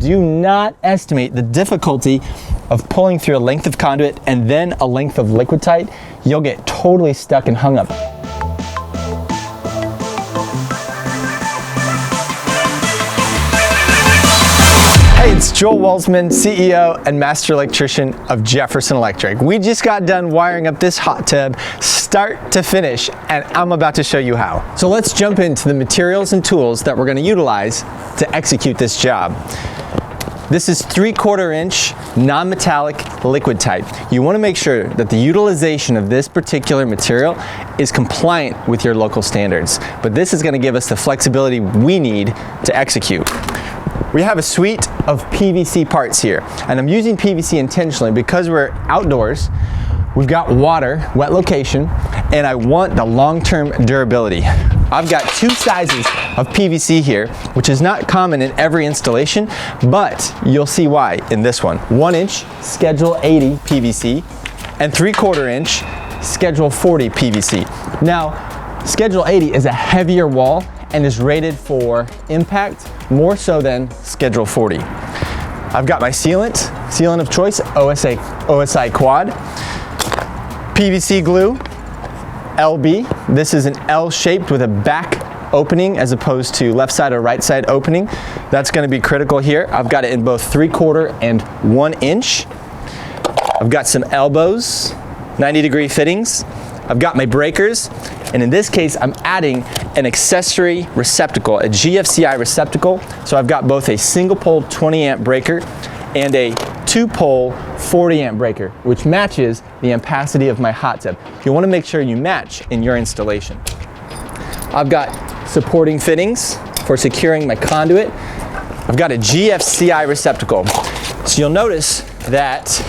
do not estimate the difficulty of pulling through a length of conduit and then a length of liquidite. You'll get totally stuck and hung up. Hey, it's Joel Walsman, CEO and Master Electrician of Jefferson Electric. We just got done wiring up this hot tub start to finish, and I'm about to show you how. So let's jump into the materials and tools that we're going to utilize to execute this job. This is 3/4 inch non-metallic liquid type. You want to make sure that the utilization of this particular material is compliant with your local standards, but this is going to give us the flexibility we need to execute. We have a suite of PVC parts here, and I'm using PVC intentionally because we're outdoors, we've got water, wet location, and I want the long-term durability. I've got two sizes of PVC here, which is not common in every installation, but you'll see why in this one. 1 inch Schedule 80 PVC and 3/4 inch Schedule 40 PVC. Now, Schedule 80 is a heavier wall and is rated for impact more so than Schedule 40. I've got my sealant of choice, OSI Quad, PVC glue, LB. This is an L shaped with a back opening as opposed to left side or right side opening. That's going to be critical here. I've got it in both 3/4 and 1 inch. I've got some elbows, 90-degree fittings. I've got my breakers, and in this case, I'm adding an accessory receptacle, a GFCI receptacle. So I've got both a single pole 20 amp breaker and a 2-pole 40 amp breaker, which matches the ampacity of my hot tub. You want to make sure you match in your installation. I've got supporting fittings for securing my conduit. I've got a GFCI receptacle. So you'll notice that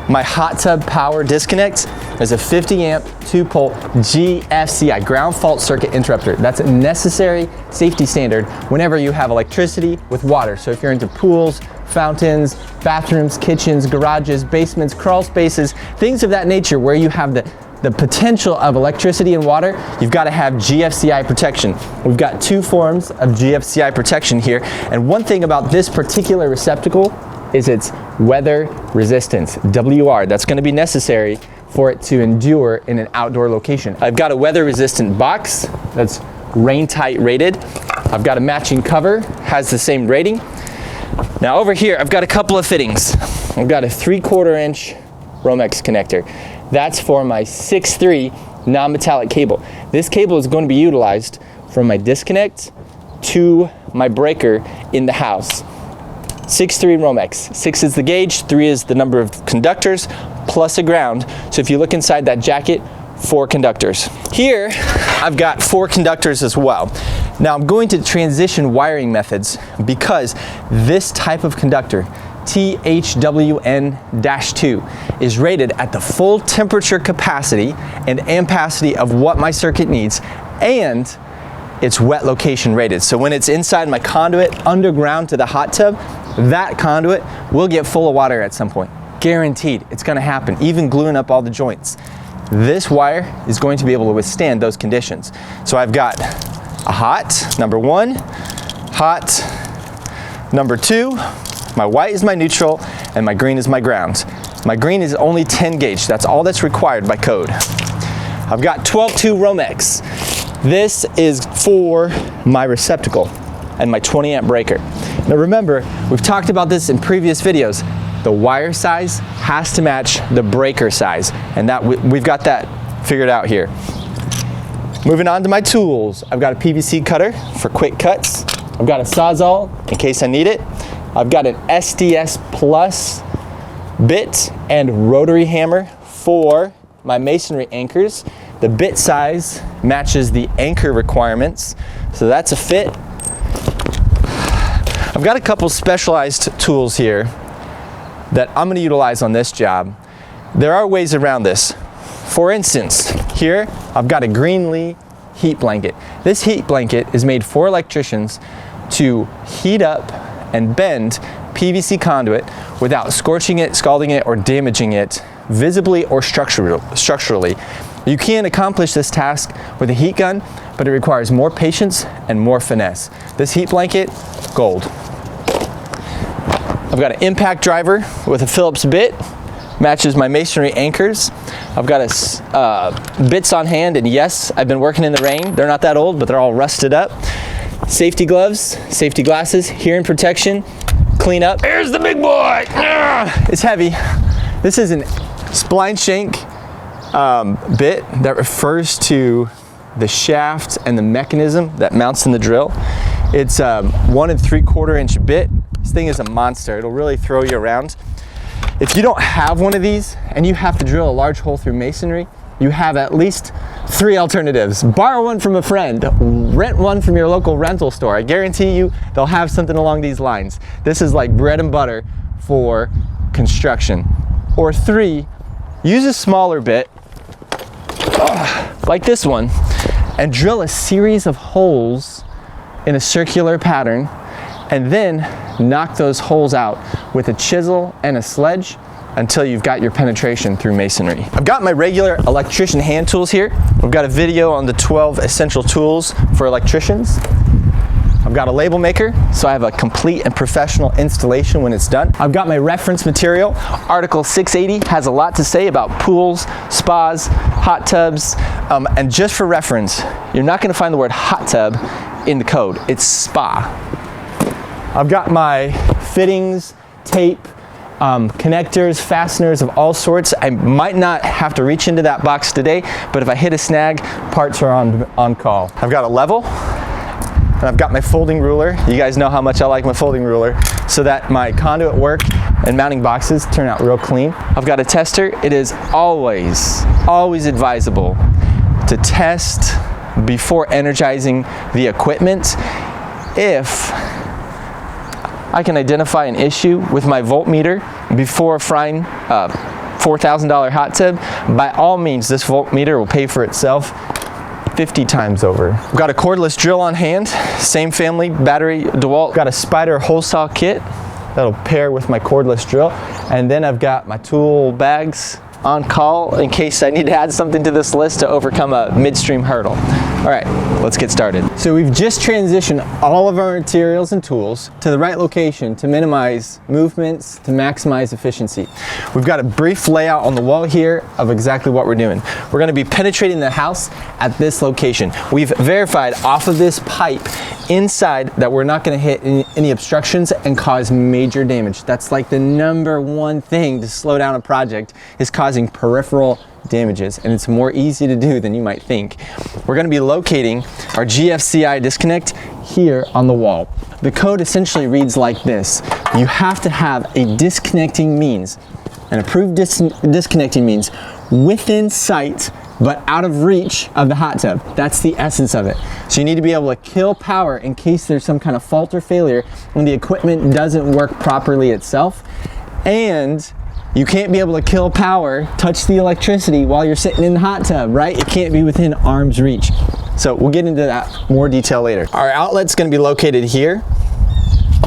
my hot tub power disconnect is a 50 amp 2-pole GFCI, ground fault circuit interrupter. That's a necessary safety standard whenever you have electricity with water. So if you're into pools, fountains, bathrooms, kitchens, garages, basements, crawl spaces, things of that nature where you have the potential of electricity and water, you've got to have GFCI protection. We've got two forms of GFCI protection here, and one thing about this particular receptacle is its weather resistance, WR. That's going to be necessary for it to endure in an outdoor location. I've got a weather resistant box that's rain tight rated. I've got a matching cover, has the same rating. Now over here, I've got a couple of fittings. I've got a 3/4 inch Romex connector. That's for my 6'3" non-metallic cable. This cable is going to be utilized from my disconnect to my breaker in the house. 6'3" Romex. 6 is the gauge, 3 is the number of conductors, plus a ground. So if you look inside that jacket, 4 conductors. Here, I've got 4 conductors as well. Now I'm going to transition wiring methods because this type of conductor, THWN-2, is rated at the full temperature capacity and ampacity of what my circuit needs, and it's wet location rated. So when it's inside my conduit underground to the hot tub, that conduit will get full of water at some point. Guaranteed, it's going to happen, even gluing up all the joints. This wire is going to be able to withstand those conditions. So I've got a hot, number 1, hot, number 2, my white is my neutral, and my green is my ground. My green is only 10 gauge, that's all that's required by code. I've got 12-2 Romex. This is for my receptacle and my 20 amp breaker. Now remember, we've talked about this in previous videos. The wire size has to match the breaker size, and that we've got that figured out here. Moving on to my tools. I've got a PVC cutter for quick cuts. I've got a Sawzall in case I need it. I've got an SDS Plus bit and rotary hammer for my masonry anchors. The bit size matches the anchor requirements, so that's a fit. I've got a couple specialized tools here that I'm going to utilize on this job. There are ways around this. For instance, here I've got a Greenlee heat blanket. This heat blanket is made for electricians to heat up and bend PVC conduit without scorching it, scalding it, or damaging it visibly or structurally. You can accomplish this task with a heat gun, but it requires more patience and more finesse. This heat blanket, gold. I've got an impact driver with a Phillips bit, matches my masonry anchors. I've got bits on hand, and yes, I've been working in the rain. They're not that old, but they're all rusted up. Safety gloves, safety glasses, hearing protection, clean up. Here's the big boy. It's heavy. This is an spline shank bit that refers to the shaft and the mechanism that mounts in the drill. It's a 1 3/4 inch bit. This thing is a monster. It'll really throw you around. If you don't have one of these and you have to drill a large hole through masonry, you have at least 3 alternatives. Borrow one from a friend, rent one from your local rental store. I guarantee you they'll have something along these lines. This is like bread and butter for construction. Or 3, use a smaller bit, like this one, and drill a series of holes in a circular pattern, and then knock those holes out with a chisel and a sledge until you've got your penetration through masonry. I've got my regular electrician hand tools here. I've got a video on the 12 essential tools for electricians. I've got a label maker, so I have a complete and professional installation when it's done. I've got my reference material. Article 680 has a lot to say about pools, spas, hot tubs, and just for reference, you're not gonna find the word hot tub in the code. It's spa. I've got my fittings, tape, connectors, fasteners of all sorts. I might not have to reach into that box today, but if I hit a snag, parts are on call. I've got a level, and I've got my folding ruler. You guys know how much I like my folding ruler, so that my conduit work and mounting boxes turn out real clean. I've got a tester. It is always advisable to test before energizing the equipment if I can identify an issue with my voltmeter before frying a $4,000 hot tub. By all means, this voltmeter will pay for itself 50 times over. I've got a cordless drill on hand, same family, battery, DeWalt. Got a Spider hole saw kit that'll pair with my cordless drill. And then I've got my tool bags on call in case I need to add something to this list to overcome a midstream hurdle. All right, let's get started. So we've just transitioned all of our materials and tools to the right location to minimize movements, to maximize efficiency. We've got a brief layout on the wall here of exactly what we're doing. We're gonna be penetrating the house at this location. We've verified off of this pipe inside that we're not gonna hit any obstructions and cause major damage. That's like the #1 thing to slow down a project, is causing peripheral damages, and it's more easy to do than you might think. We're going to be locating our GFCI disconnect here on the wall. The code essentially reads like this. You have to have a disconnecting means, an approved disconnecting means within sight but out of reach of the hot tub. That's the essence of it. So you need to be able to kill power in case there's some kind of fault or failure when the equipment doesn't work properly itself, and you can't be able to kill power, touch the electricity while you're sitting in the hot tub, right? It can't be within arm's reach. So we'll get into that more detail later. Our outlet's gonna be located here,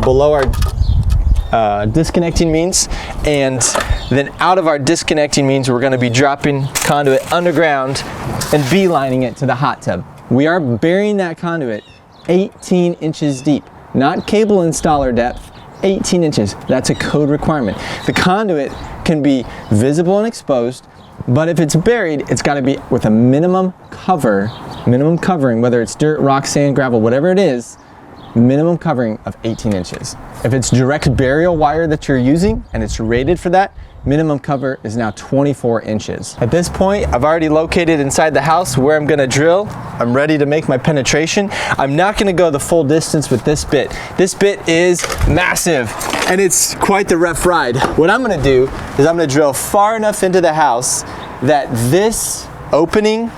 below our disconnecting means, and then out of our disconnecting means, we're gonna be dropping conduit underground and beelining it to the hot tub. We are burying that conduit 18 inches deep, not cable installer depth, 18 inches. That's a code requirement. The conduit can be visible and exposed, but if it's buried, it's got to be with a minimum covering, whether it's dirt, rock, sand, gravel, whatever it is, minimum covering of 18 inches. If it's direct burial wire that you're using and it's rated for that, minimum cover is now 24 inches. At this point, I've already located inside the house where I'm gonna drill. I'm ready to make my penetration. I'm not gonna go the full distance with this bit. This bit is massive and it's quite the rough ride. What I'm gonna do is I'm gonna drill far enough into the house that this opening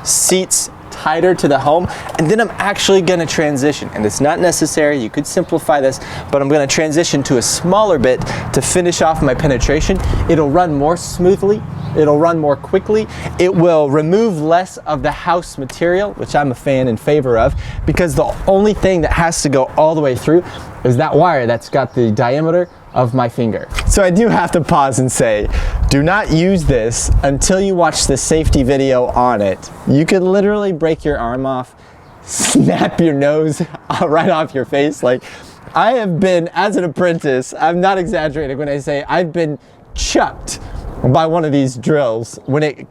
seats tighter to the home, and then I'm actually gonna transition, and it's not necessary, you could simplify this, but I'm gonna transition to a smaller bit to finish off my penetration. It'll run more smoothly, it'll run more quickly, it will remove less of the house material, which I'm a fan in favor of, because the only thing that has to go all the way through is that wire that's got the diameter of my finger. So I do have to pause and say, do not use this until you watch the safety video on it. You could literally break your arm off, snap your nose right off your face. Like, I have been, as an apprentice, I'm not exaggerating when I say I've been chucked by one of these drills. When it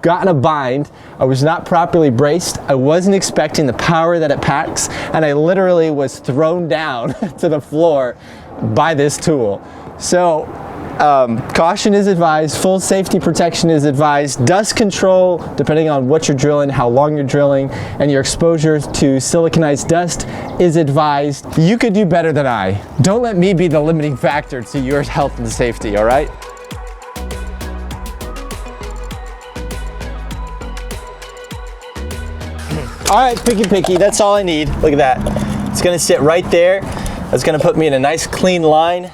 got in a bind, I was not properly braced, I wasn't expecting the power that it packs, and I literally was thrown down to the floor by this tool. So caution is advised, full safety protection is advised, dust control, depending on what you're drilling, how long you're drilling, and your exposure to siliconized dust is advised. You could do better than I. Don't let me be the limiting factor to your health and safety, all right? All right, picky, that's all I need. Look at that. It's gonna sit right there. That's gonna put me in a nice clean line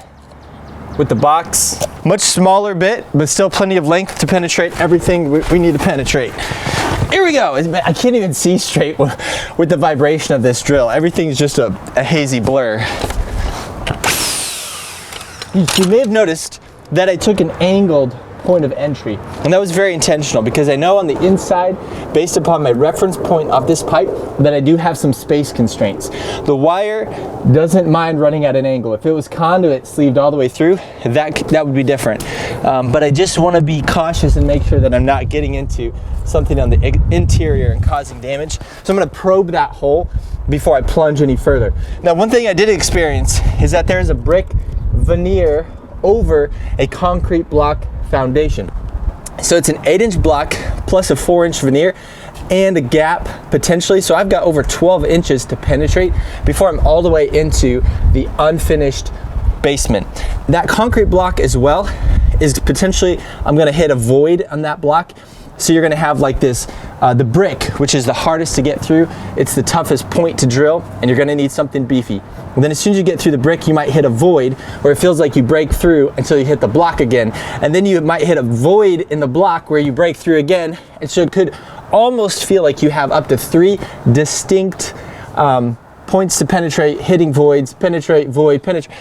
with the box. Much smaller bit, but still plenty of length to penetrate everything we need to penetrate. Here we go. I can't even see straight with the vibration of this drill. Everything's just a hazy blur. You may have noticed that I took an angled point of entry, and that was very intentional because I know on the inside, based upon my reference point of this pipe, that I do have some space constraints. The wire doesn't mind running at an angle. If it was conduit sleeved all the way through, that would be different. But I just want to be cautious and make sure that I'm not getting into something on the interior and causing damage. So I'm going to probe that hole before I plunge any further. Now, one thing I did experience is that there is a brick veneer over a concrete block foundation. So it's an 8-inch block plus a 4-inch veneer and a gap potentially. So I've got over 12 inches to penetrate before I'm all the way into the unfinished basement. That concrete block as well is potentially, I'm gonna hit a void on that block. So you're gonna have like this, the brick, which is the hardest to get through. It's the toughest point to drill, and you're gonna need something beefy. And then as soon as you get through the brick, you might hit a void where it feels like you break through until you hit the block again. And then you might hit a void in the block where you break through again. And so it could almost feel like you have up to 3 distinct points to penetrate, hitting voids, penetrate, void, penetrate.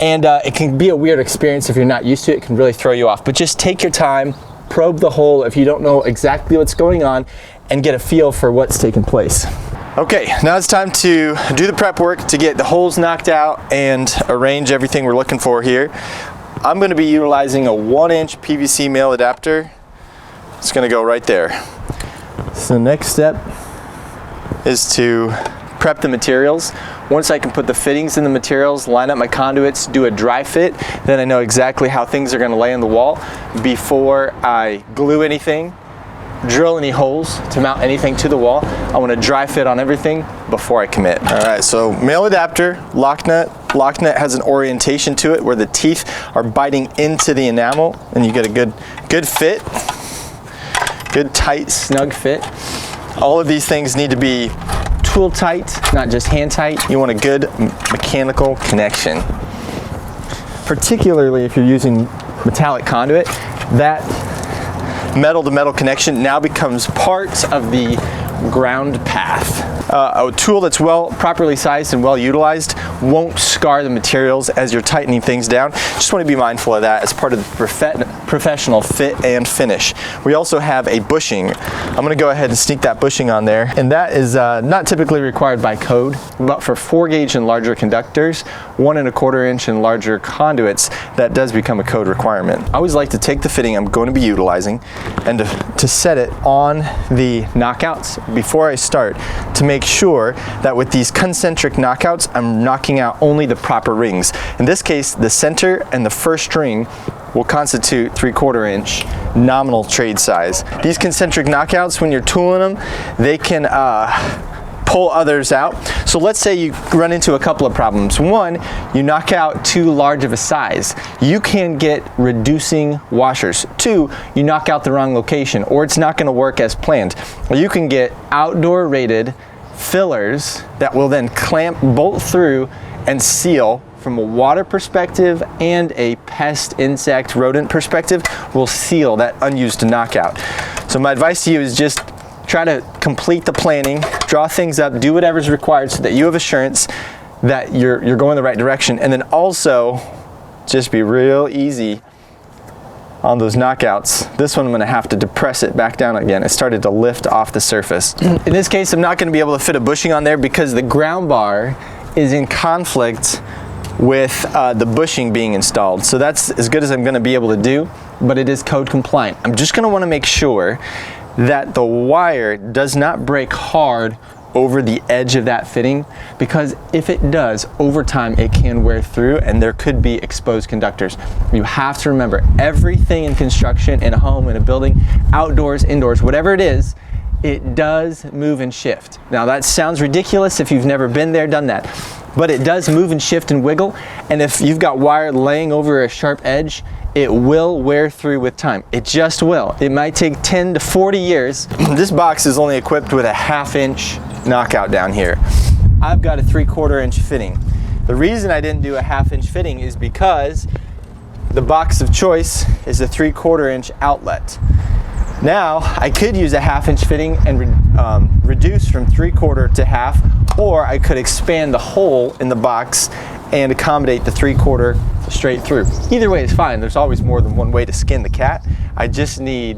And it can be a weird experience if you're not used to it. It can really throw you off. But just take your time, probe the hole if you don't know exactly what's going on, and get a feel for what's taking place. Okay, now it's time to do the prep work to get the holes knocked out and arrange everything we're looking for here. I'm going to be utilizing a 1-inch PVC male adapter. It's going to go right there. So the next step is to prep the materials. Once I can put the fittings in the materials, line up my conduits, do a dry fit, then I know exactly how things are going to lay on the wall before I glue anything, drill any holes to mount anything to the wall. I want to dry fit on everything before I commit. All right, so male adapter, lock nut. Lock nut has an orientation to it where the teeth are biting into the enamel, and you get a good fit, good tight, snug fit. All of these things need to be tool tight, not just hand tight. You want a good mechanical connection. Particularly if you're using metallic conduit, that metal to metal connection now becomes part of the ground path. A tool that's properly sized and well utilized won't scar the materials as you're tightening things down. Just want to be mindful of that as part of the professional fit and finish. We also have a bushing. I'm going to go ahead and sneak that bushing on there, and that is not typically required by code, but for 4-gauge and larger conductors, 1 1/4 inch and larger conduits, that does become a code requirement. I always like to take the fitting I'm going to be utilizing and to set it on the knockouts before I start, to make sure that with these concentric knockouts, I'm knocking out only the proper rings. In this case, the center and the first ring will constitute 3/4 inch nominal trade size. These concentric knockouts, when you're tooling them, they can pull others out. So let's say you run into a couple of problems. One, you knock out too large of a size. You can get reducing washers. 2, you knock out the wrong location, or it's not going to work as planned. Or you can get outdoor rated fillers that will then clamp, bolt through, and seal. From a water perspective and a pest, insect, rodent perspective, will seal that unused knockout. So my advice to you is just try to complete the planning, draw things up, do whatever's required so that you have assurance that you're going the right direction, and then also just be real easy on those knockouts. This one I'm going to have to depress it back down again. It started to lift off the surface. In this case, I'm not going to be able to fit a bushing on there because the ground bar is in conflict with the bushing being installed. So that's as good as I'm going to be able to do, but it is code compliant. I'm just going to want to make sure that the wire does not break hard over the edge of that fitting, because if it does, over time it can wear through and there could be exposed conductors. You have to remember, everything in construction, in a home, in a building, outdoors, indoors, whatever it is, it does move and shift. Now that sounds ridiculous if you've never been there, done that, but it does move and shift and wiggle, and if you've got wire laying over a sharp edge, it will wear through with time. It just will. It might take 10 to 40 years. This box is only equipped with a 1/2 inch knockout down here. I've got a 3/4 inch fitting. The reason I didn't do a 1/2 inch fitting is because the box of choice is a 3/4 inch outlet. Now, I could use a 1/2 inch fitting and reduce from 3/4 to 1/2, or I could expand the hole in the box and accommodate the 3/4 straight through. Either way is fine. There's always more than one way to skin the cat. I just need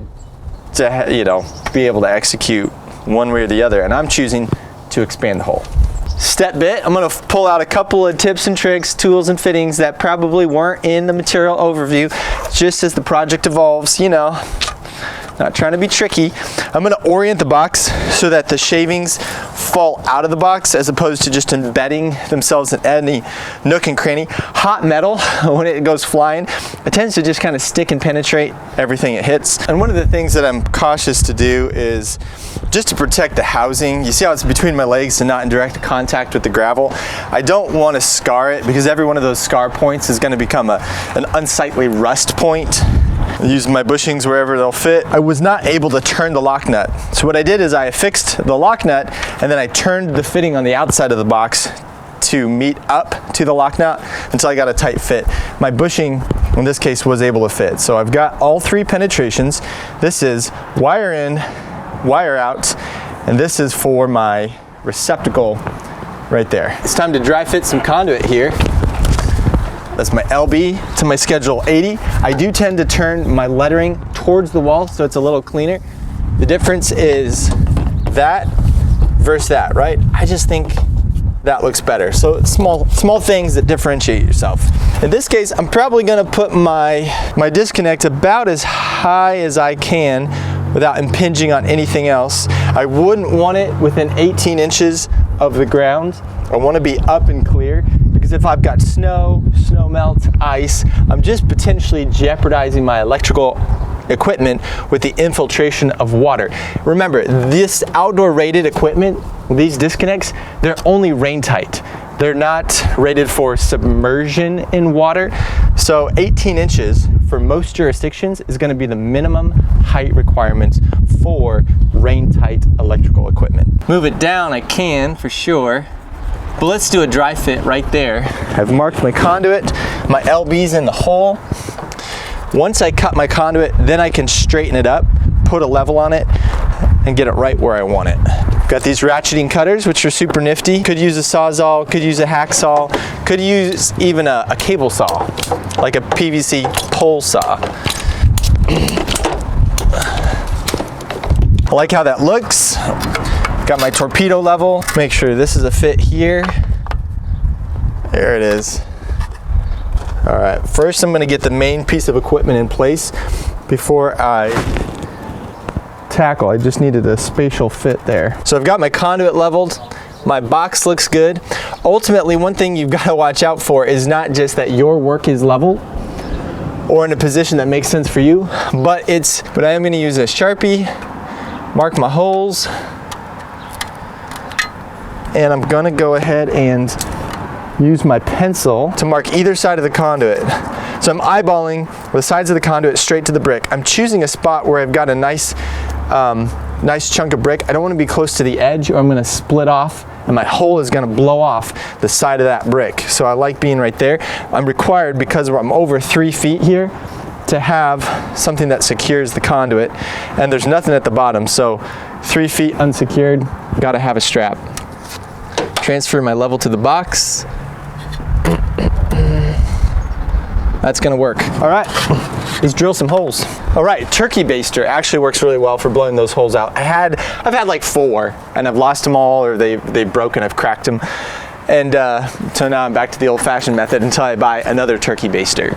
to, you know, be able to execute one way or the other, and I'm choosing to expand the hole. Step bit, I'm going to pull out a couple of tips and tricks, tools and fittings that probably weren't in the material overview, just as the project evolves, you know. Not trying to be tricky. I'm going to orient the box so that the shavings fall out of the box as opposed to just embedding themselves in any nook and cranny. Hot metal, when it goes flying, it tends to just kind of stick and penetrate everything it hits. And one of the things that I'm cautious to do is just to protect the housing. You see how it's between my legs and not in direct contact with the gravel? I don't want to scar it, because every one of those scar points is going to become an unsightly rust point. I use my bushings wherever they'll fit. I was not able to turn the lock nut. So what I did is I affixed the lock nut and then I turned the fitting on the outside of the box to meet up to the lock nut until I got a tight fit. My bushing, in this case, was able to fit. So I've got all 3 penetrations. This is wire in, wire out, and this is for my receptacle right there. It's time to dry fit some conduit here. That's my LB to my schedule 80. I do tend to turn my lettering towards the wall so it's a little cleaner. The difference is that versus that, right? I just think that looks better. So small things that differentiate yourself. In this case, I'm probably gonna put my disconnect about as high as I can without impinging on anything else. I wouldn't want it within 18 inches of the ground. I want to be up and clear, because if I've got snow melt, ice, I'm just potentially jeopardizing my electrical equipment with the infiltration of water. Remember, this outdoor rated equipment, these disconnects, they're only rain tight. They're not rated for submersion in water. So 18 inches for most jurisdictions is going to be the minimum height requirements for rain tight electrical equipment. Move it down, I can for sure. But let's do a dry fit right there. I've marked my conduit, my LB's in the hole. Once I cut my conduit, then I can straighten it up, put a level on it, and get it right where I want it. Got these ratcheting cutters, which are super nifty. Could use a Sawzall, could use a hacksaw, could use even a cable saw, like a PVC pole saw. I like how that looks. Got my torpedo level. Make sure this is a fit here. There it is. All right, first I'm gonna get the main piece of equipment in place before I tackle. I just needed a spatial fit there. So I've got my conduit leveled. My box looks good. Ultimately, one thing you've got to watch out for is not just that your work is level or in a position that makes sense for you, but I am gonna use a Sharpie, mark my holes, and I'm gonna go ahead and use my pencil to mark either side of the conduit. So I'm eyeballing the sides of the conduit straight to the brick. I'm choosing a spot where I've got a nice chunk of brick. I don't want to be close to the edge, or I'm going to split off and my hole is going to blow off the side of that brick. So I like being right there. I'm required, because I'm over 3 feet here, to have something that secures the conduit, and there's nothing at the bottom. So 3 feet unsecured, got to have a strap. Transfer my level to the box. That's gonna work. All right, let's drill some holes. All right, turkey baster actually works really well for blowing those holes out. I've had like 4, and I've lost them all, or they've broken, I've cracked them. And so now I'm back to the old-fashioned method until I buy another turkey baster.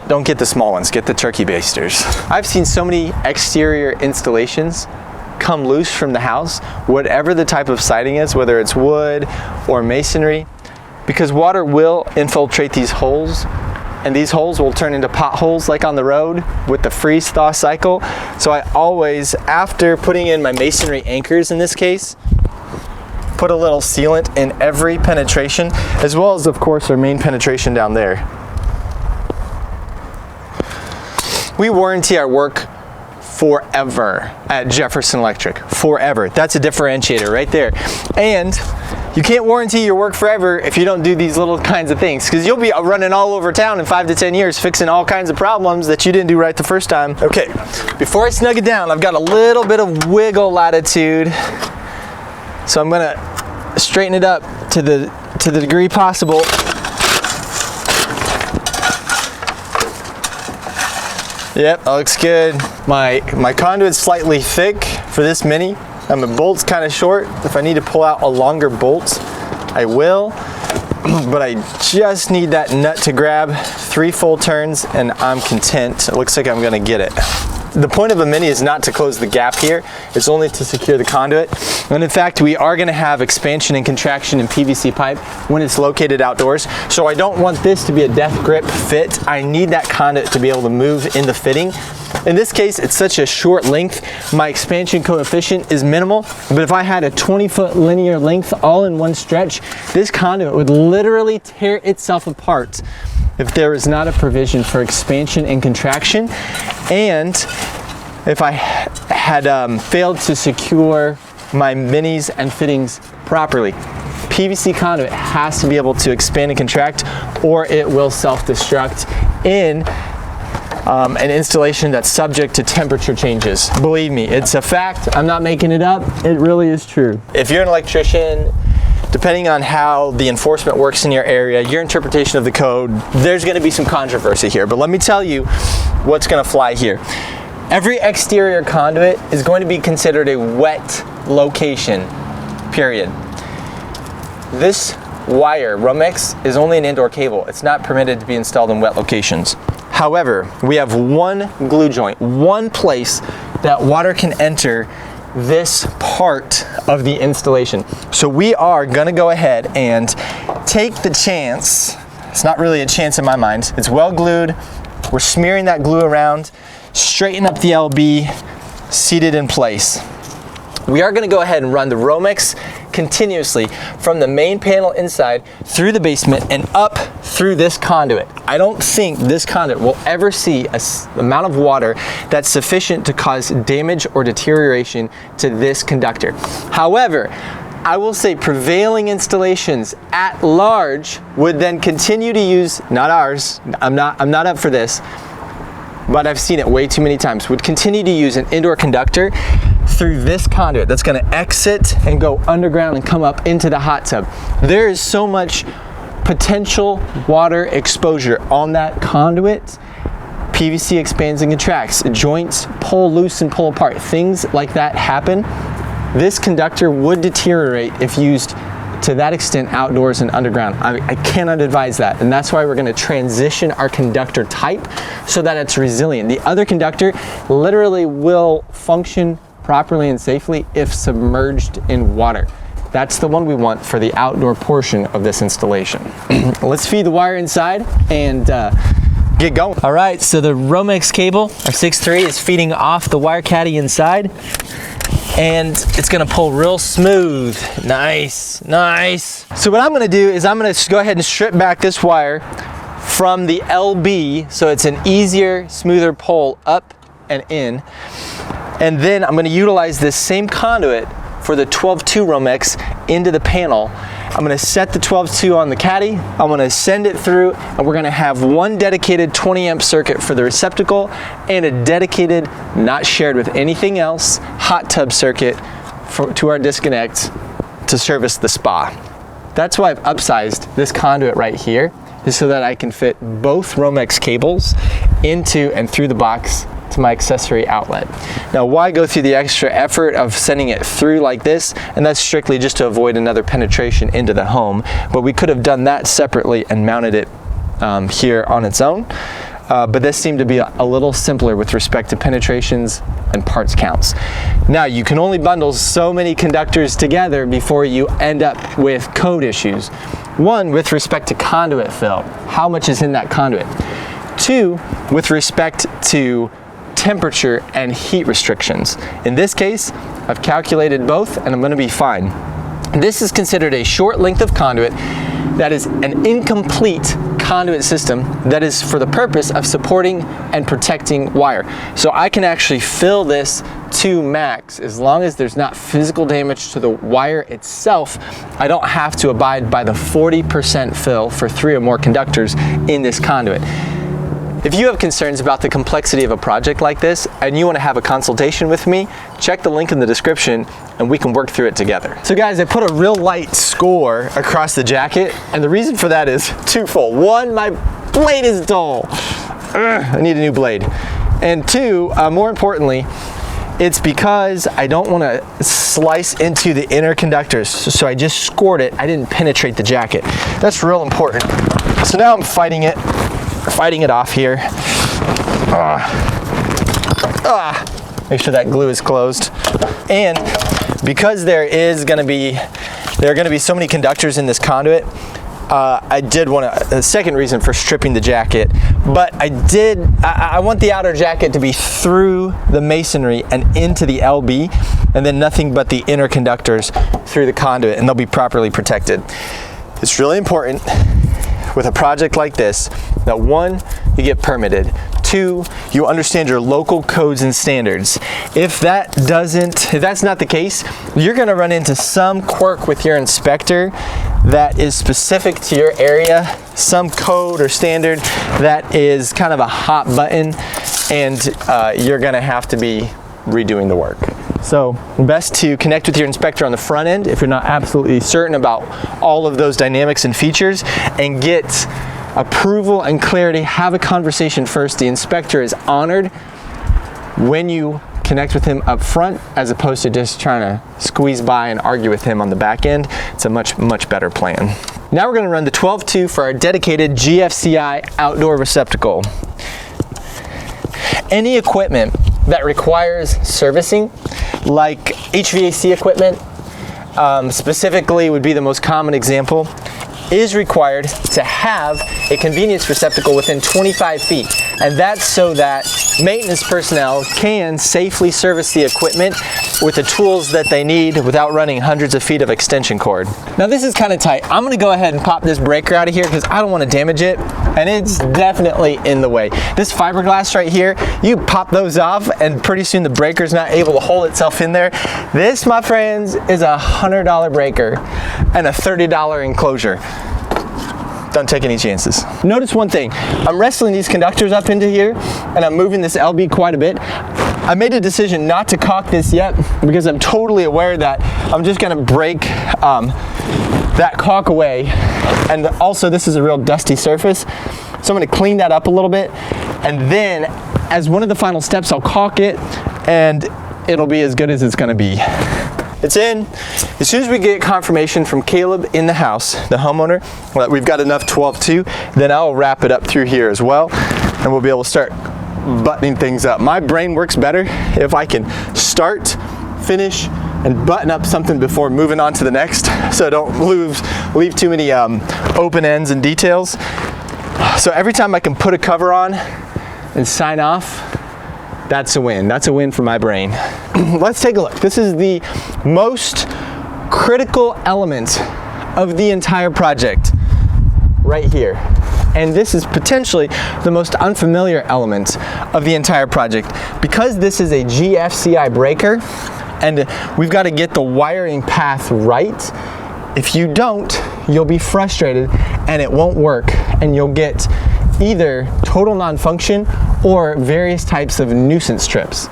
Don't get the small ones, get the turkey basters. I've seen so many exterior installations come loose from the house, whatever the type of siding is, whether it's wood or masonry, because water will infiltrate these holes, and these holes will turn into potholes like on the road with the freeze-thaw cycle. So I always, after putting in my masonry anchors in this case, put a little sealant in every penetration, as well as, of course, our main penetration down there. We warranty our work forever at Jefferson Electric, forever. That's a differentiator right there. And you can't warranty your work forever if you don't do these little kinds of things, because you'll be running all over town in 5 to 10 years fixing all kinds of problems that you didn't do right the first time. Okay, before I snug it down, I've got a little bit of wiggle latitude, so I'm gonna straighten it up to the degree possible. Yep, that looks good. My conduit's slightly thick for this mini. And the bolt's kind of short. If I need to pull out a longer bolt, I will. But I just need that nut to grab 3 full turns and I'm content. It looks like I'm gonna get it. The point of a mini is not to close the gap here. It's only to secure the conduit. And in fact, we are gonna have expansion and contraction in PVC pipe when it's located outdoors. So I don't want this to be a death grip fit. I need that conduit to be able to move in the fitting. In this case, it's such a short length, my expansion coefficient is minimal, but if I had a 20-foot linear length all in one stretch, this conduit would literally tear itself apart if there is not a provision for expansion and contraction, and if I had failed to secure my minis and fittings properly. PVC conduit has to be able to expand and contract, or it will self-destruct in an installation that's subject to temperature changes. Believe me, it's a fact. I'm not making it up. It really is true. If you're an electrician, depending on how the enforcement works in your area, your interpretation of the code, there's going to be some controversy here. But let me tell you what's going to fly here. Every exterior conduit is going to be considered a wet location, period. This wire, Romex, is only an indoor cable. It's not permitted to be installed in wet locations. However, we have one glue joint, one place that water can enter this part of the installation. So we are gonna go ahead and take the chance, it's not really a chance in my mind, it's well glued, we're smearing that glue around, straighten up the LB, seated in place. We are gonna go ahead and run the Romex continuously from the main panel inside through the basement and up through this conduit. I don't think this conduit will ever see an amount of water that's sufficient to cause damage or deterioration to this conductor. However, I will say prevailing installations at large would then continue to use, not ours, I'm not up for this, but I've seen it way too many times, would continue to use an indoor conductor through this conduit that's gonna exit and go underground and come up into the hot tub. There is so much potential water exposure on that conduit. PVC expands and contracts, joints pull loose and pull apart, things like that happen. This conductor would deteriorate if used to that extent outdoors and underground. I cannot advise that, and that's why we're gonna transition our conductor type so that it's resilient. The other conductor literally will function properly and safely if submerged in water. That's the one we want for the outdoor portion of this installation. Let's feed the wire inside and get going. All right, so the Romex cable, our 6.3, is feeding off the wire caddy inside, and it's gonna pull real smooth. Nice, nice. So what I'm gonna do is I'm gonna go ahead and strip back this wire from the LB so it's an easier, smoother pull up and in. And then I'm gonna utilize this same conduit for the 12-2 Romex into the panel. I'm gonna set the 12-2 on the caddy, I'm gonna send it through, and we're gonna have one dedicated 20 amp circuit for the receptacle and a dedicated, not shared with anything else, hot tub circuit to our disconnect to service the spa. That's why I've upsized this conduit right here, just so that I can fit both Romex cables into and through the box to my accessory outlet. Now, why go through the extra effort of sending it through like this? And that's strictly just to avoid another penetration into the home, but we could have done that separately and mounted it here on its own. But this seemed to be a little simpler with respect to penetrations and parts counts. Now, you can only bundle so many conductors together before you end up with code issues. One, with respect to conduit fill, how much is in that conduit? Two, with respect to temperature and heat restrictions. In this case, I've calculated both and I'm going to be fine. This is considered a short length of conduit that is an incomplete conduit system that is for the purpose of supporting and protecting wire. So I can actually fill this to max as long as there's not physical damage to the wire itself. I don't have to abide by the 40% fill for 3 or more conductors in this conduit. If you have concerns about the complexity of a project like this and you want to have a consultation with me, check the link in the description and we can work through it together. So guys, I put a real light score across the jacket, and the reason for that is twofold. One, my blade is dull. I need a new blade. And two, more importantly, it's because I don't want to slice into the inner conductors. So I just scored it. I didn't penetrate the jacket. That's real important. So now I'm fighting it off here. Make sure that glue is closed. And because there are going to be so many conductors in this conduit, I did want a second reason for stripping the jacket, but I want the outer jacket to be through the masonry and into the LB, and then nothing but the inner conductors through the conduit, and they'll be properly protected. It's really important with a project like this that one, you get permitted. Two, you understand your local codes and standards. If that's not the case, you're gonna run into some quirk with your inspector that is specific to your area, some code or standard that is kind of a hot button, and you're gonna have to be redoing the work. So best to connect with your inspector on the front end if you're not absolutely certain about all of those dynamics and features, and get approval and clarity. Have a conversation first. The inspector is honored when you connect with him up front, as opposed to just trying to squeeze by and argue with him on the back end. It's a much better plan. Now we're going to run the 12-2 for our dedicated GFCI outdoor receptacle. Any equipment that requires servicing, like HVAC equipment, specifically would be the most common example, is required to have a convenience receptacle within 25 feet. And that's so that maintenance personnel can safely service the equipment with the tools that they need without running hundreds of feet of extension cord. Now this is kind of tight. I'm gonna go ahead and pop this breaker out of here because I don't want to damage it, and it's definitely in the way. This fiberglass right here, you pop those off and pretty soon the breaker's not able to hold itself in there. This, my friends, is a $100 breaker and a $30 enclosure. Don't take any chances. Notice one thing. I'm wrestling these conductors up into here and I'm moving this LB quite a bit. I made a decision not to caulk this yet because I'm totally aware that I'm just gonna break that caulk away. And also this is a real dusty surface. So I'm gonna clean that up a little bit. And then as one of the final steps, I'll caulk it and it'll be as good as it's gonna be. It's in. As soon as we get confirmation from Caleb in the house, the homeowner, that we've got enough 12-2, then I'll wrap it up through here as well, and we'll be able to start buttoning things up. My brain works better if I can start, finish, and button up something before moving on to the next, so I don't leave too many open ends and details. So every time I can put a cover on and sign off, that's a win. That's a win for my brain. Let's take a look. This is the most critical element of the entire project right here. And this is potentially the most unfamiliar element of the entire project. Because this is a GFCI breaker and we've got to get the wiring path right, if you don't, you'll be frustrated and it won't work, and you'll get either total non-function or various types of nuisance trips.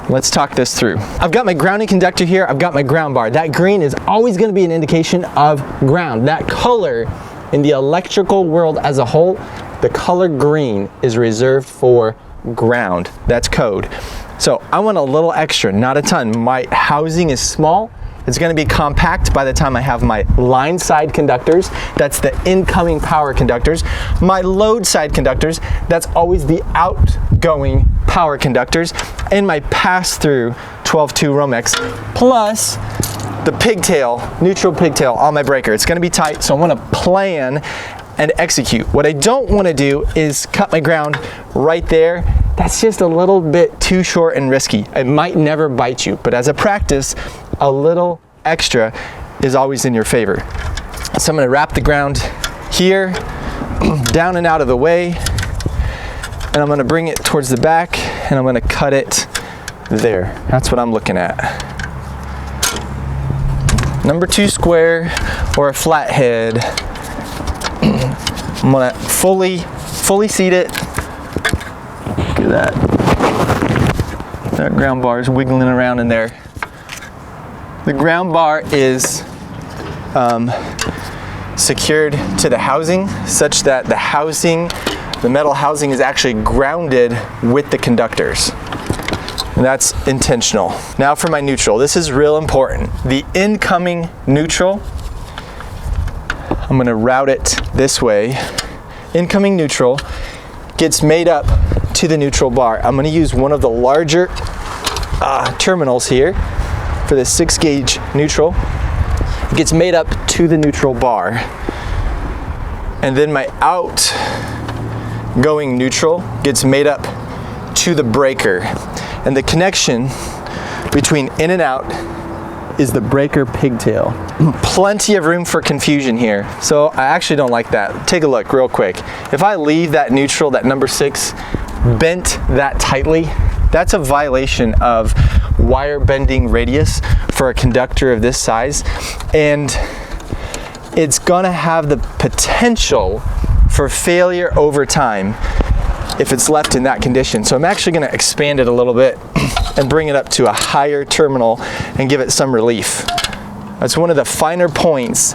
Let's talk this through. I've got my grounding conductor here. I've got my ground bar. That green is always going to be an indication of ground. That color in the electrical world as a whole, the color green is reserved for ground. That's code. So I want a little extra, not a ton. My housing is small. It's going to be compact by the time I have my line side conductors. That's the incoming power conductors. My load side conductors, that's always the outgoing power conductors. And my pass-through 12-2 Romex, plus the pigtail, neutral pigtail on my breaker. It's going to be tight, so I want to plan and execute. What I don't want to do is cut my ground right there. That's just a little bit too short and risky. It might never bite you, but as a practice, a little extra is always in your favor. So I'm going to wrap the ground here, down and out of the way, and I'm going to bring it towards the back, and I'm going to cut it there. That's what I'm looking at. Number 2 square or a flathead. I'm going to fully seat it. Look at that. That ground bar is wiggling around in there. The ground bar is secured to the housing such that the metal housing is actually grounded with the conductors. And that's intentional. Now for my neutral. This is real important. The incoming neutral, I'm going to route it this way. Incoming neutral gets made up to the neutral bar. I'm going to use one of the larger terminals here for the 6-gauge neutral. It gets made up to the neutral bar. And then my outgoing neutral gets made up to the breaker. And the connection between in and out is the breaker pigtail. Plenty of room for confusion here. So I actually don't like that. Take a look real quick. If I leave that neutral, that number 6, bent that tightly, that's a violation of wire bending radius for a conductor of this size. And it's gonna have the potential for failure over time if it's left in that condition. So I'm actually gonna expand it a little bit and bring it up to a higher terminal and give it some relief. That's one of the finer points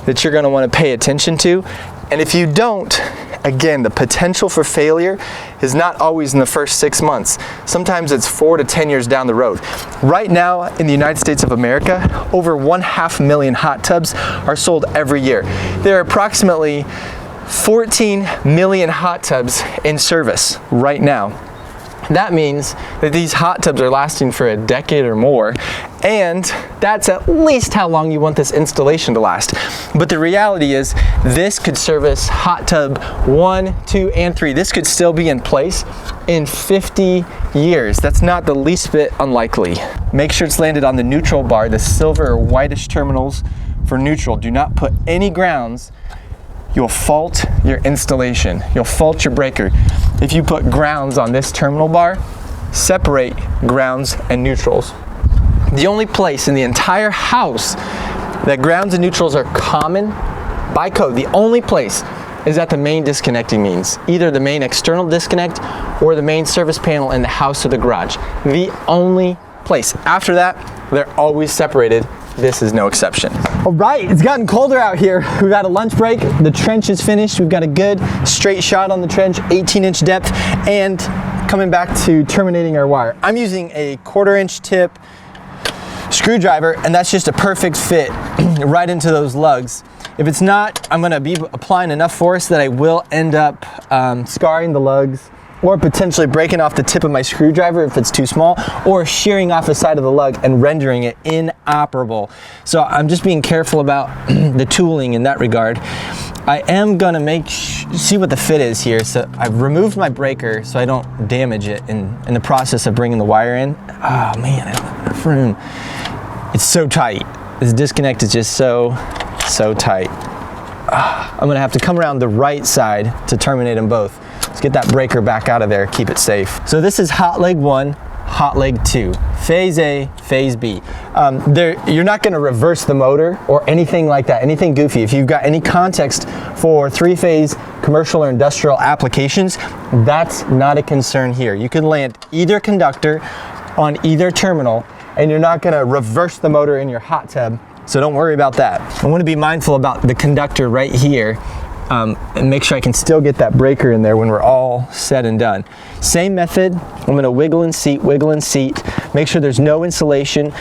that you're gonna wanna pay attention to. And if you don't, again, the potential for failure is not always in the first 6 months. Sometimes it's 4 to 10 years down the road. Right now in the United States of America, over 500,000 hot tubs are sold every year. There are approximately 14 million hot tubs in service right now. That means that these hot tubs are lasting for a decade or more, and that's at least how long you want this installation to last. But the reality is this could service hot tub 1, 2, and 3. This could still be in place in 50 years. That's not the least bit unlikely. Make sure it's landed on the neutral bar, the silver or whitish terminals for neutral. Do not put any grounds. You'll fault your installation. You'll fault your breaker. If you put grounds on this terminal bar, separate grounds and neutrals. The only place in the entire house that grounds and neutrals are common by code, the only place is at the main disconnecting means, either the main external disconnect or the main service panel in the house or the garage. The only place. After that, they're always separated. This is no exception. All right, it's gotten colder out here. We've had a lunch break. The trench is finished. We've got a good straight shot on the trench, 18-inch depth, and coming back to terminating our wire. I'm using a 1/4-inch tip screwdriver, and that's just a perfect fit right into those lugs. If it's not, I'm gonna be applying enough force that I will end up scarring the lugs, or potentially breaking off the tip of my screwdriver if it's too small, or shearing off the side of the lug and rendering it inoperable. So I'm just being careful about the tooling in that regard. I am gonna see what the fit is here. So I've removed my breaker so I don't damage it in the process of bringing the wire in. Oh man, I don't have enough room. It's so tight. This disconnect is just so tight. I'm gonna have to come around the right side to terminate them both. Let's get that breaker back out of there, keep it safe. So this is hot leg 1, hot leg 2, phase A, phase B. You're not gonna reverse the motor or anything like that, anything goofy. If you've got any context for 3-phase commercial or industrial applications, that's not a concern here. You can land either conductor on either terminal and you're not gonna reverse the motor in your hot tub, so don't worry about that. I wanna be mindful about the conductor right here. and make sure I can still get that breaker in there when we're all said and done. Same method, I'm gonna wiggle and seat, make sure there's no insulation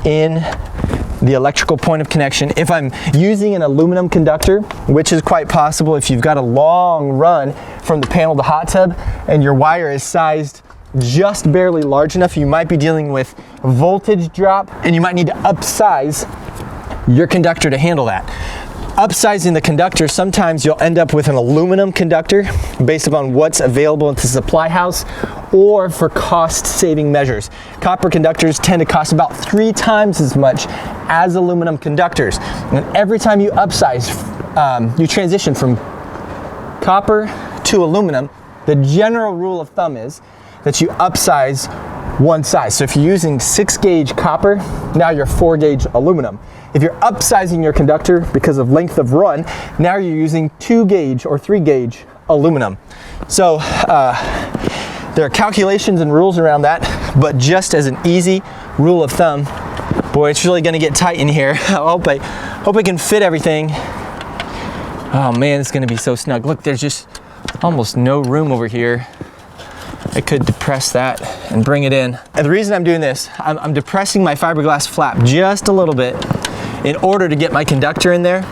in the electrical point of connection. If I'm using an aluminum conductor, which is quite possible if you've got a long run from the panel to hot tub and your wire is sized just barely large enough, you might be dealing with voltage drop and you might need to upsize your conductor to handle that. Upsizing the conductor, sometimes you'll end up with an aluminum conductor based upon what's available at the supply house or for cost saving measures. Copper conductors tend to cost about 3 times as much as aluminum conductors. And every time you upsize, you transition from copper to aluminum, the general rule of thumb is that you upsize one size. So if you're using 6 gauge copper, now you're 4 gauge aluminum. If you're upsizing your conductor because of length of run, now you're using 2 gauge or 3 gauge aluminum. So there are calculations and rules around that, but just as an easy rule of thumb, boy, it's really gonna get tight in here. I hope I can fit everything. Oh man, it's gonna be so snug. Look, there's just almost no room over here. I could depress that and bring it in. And the reason I'm doing this, I'm depressing my fiberglass flap just a little bit in order to get my conductor in there,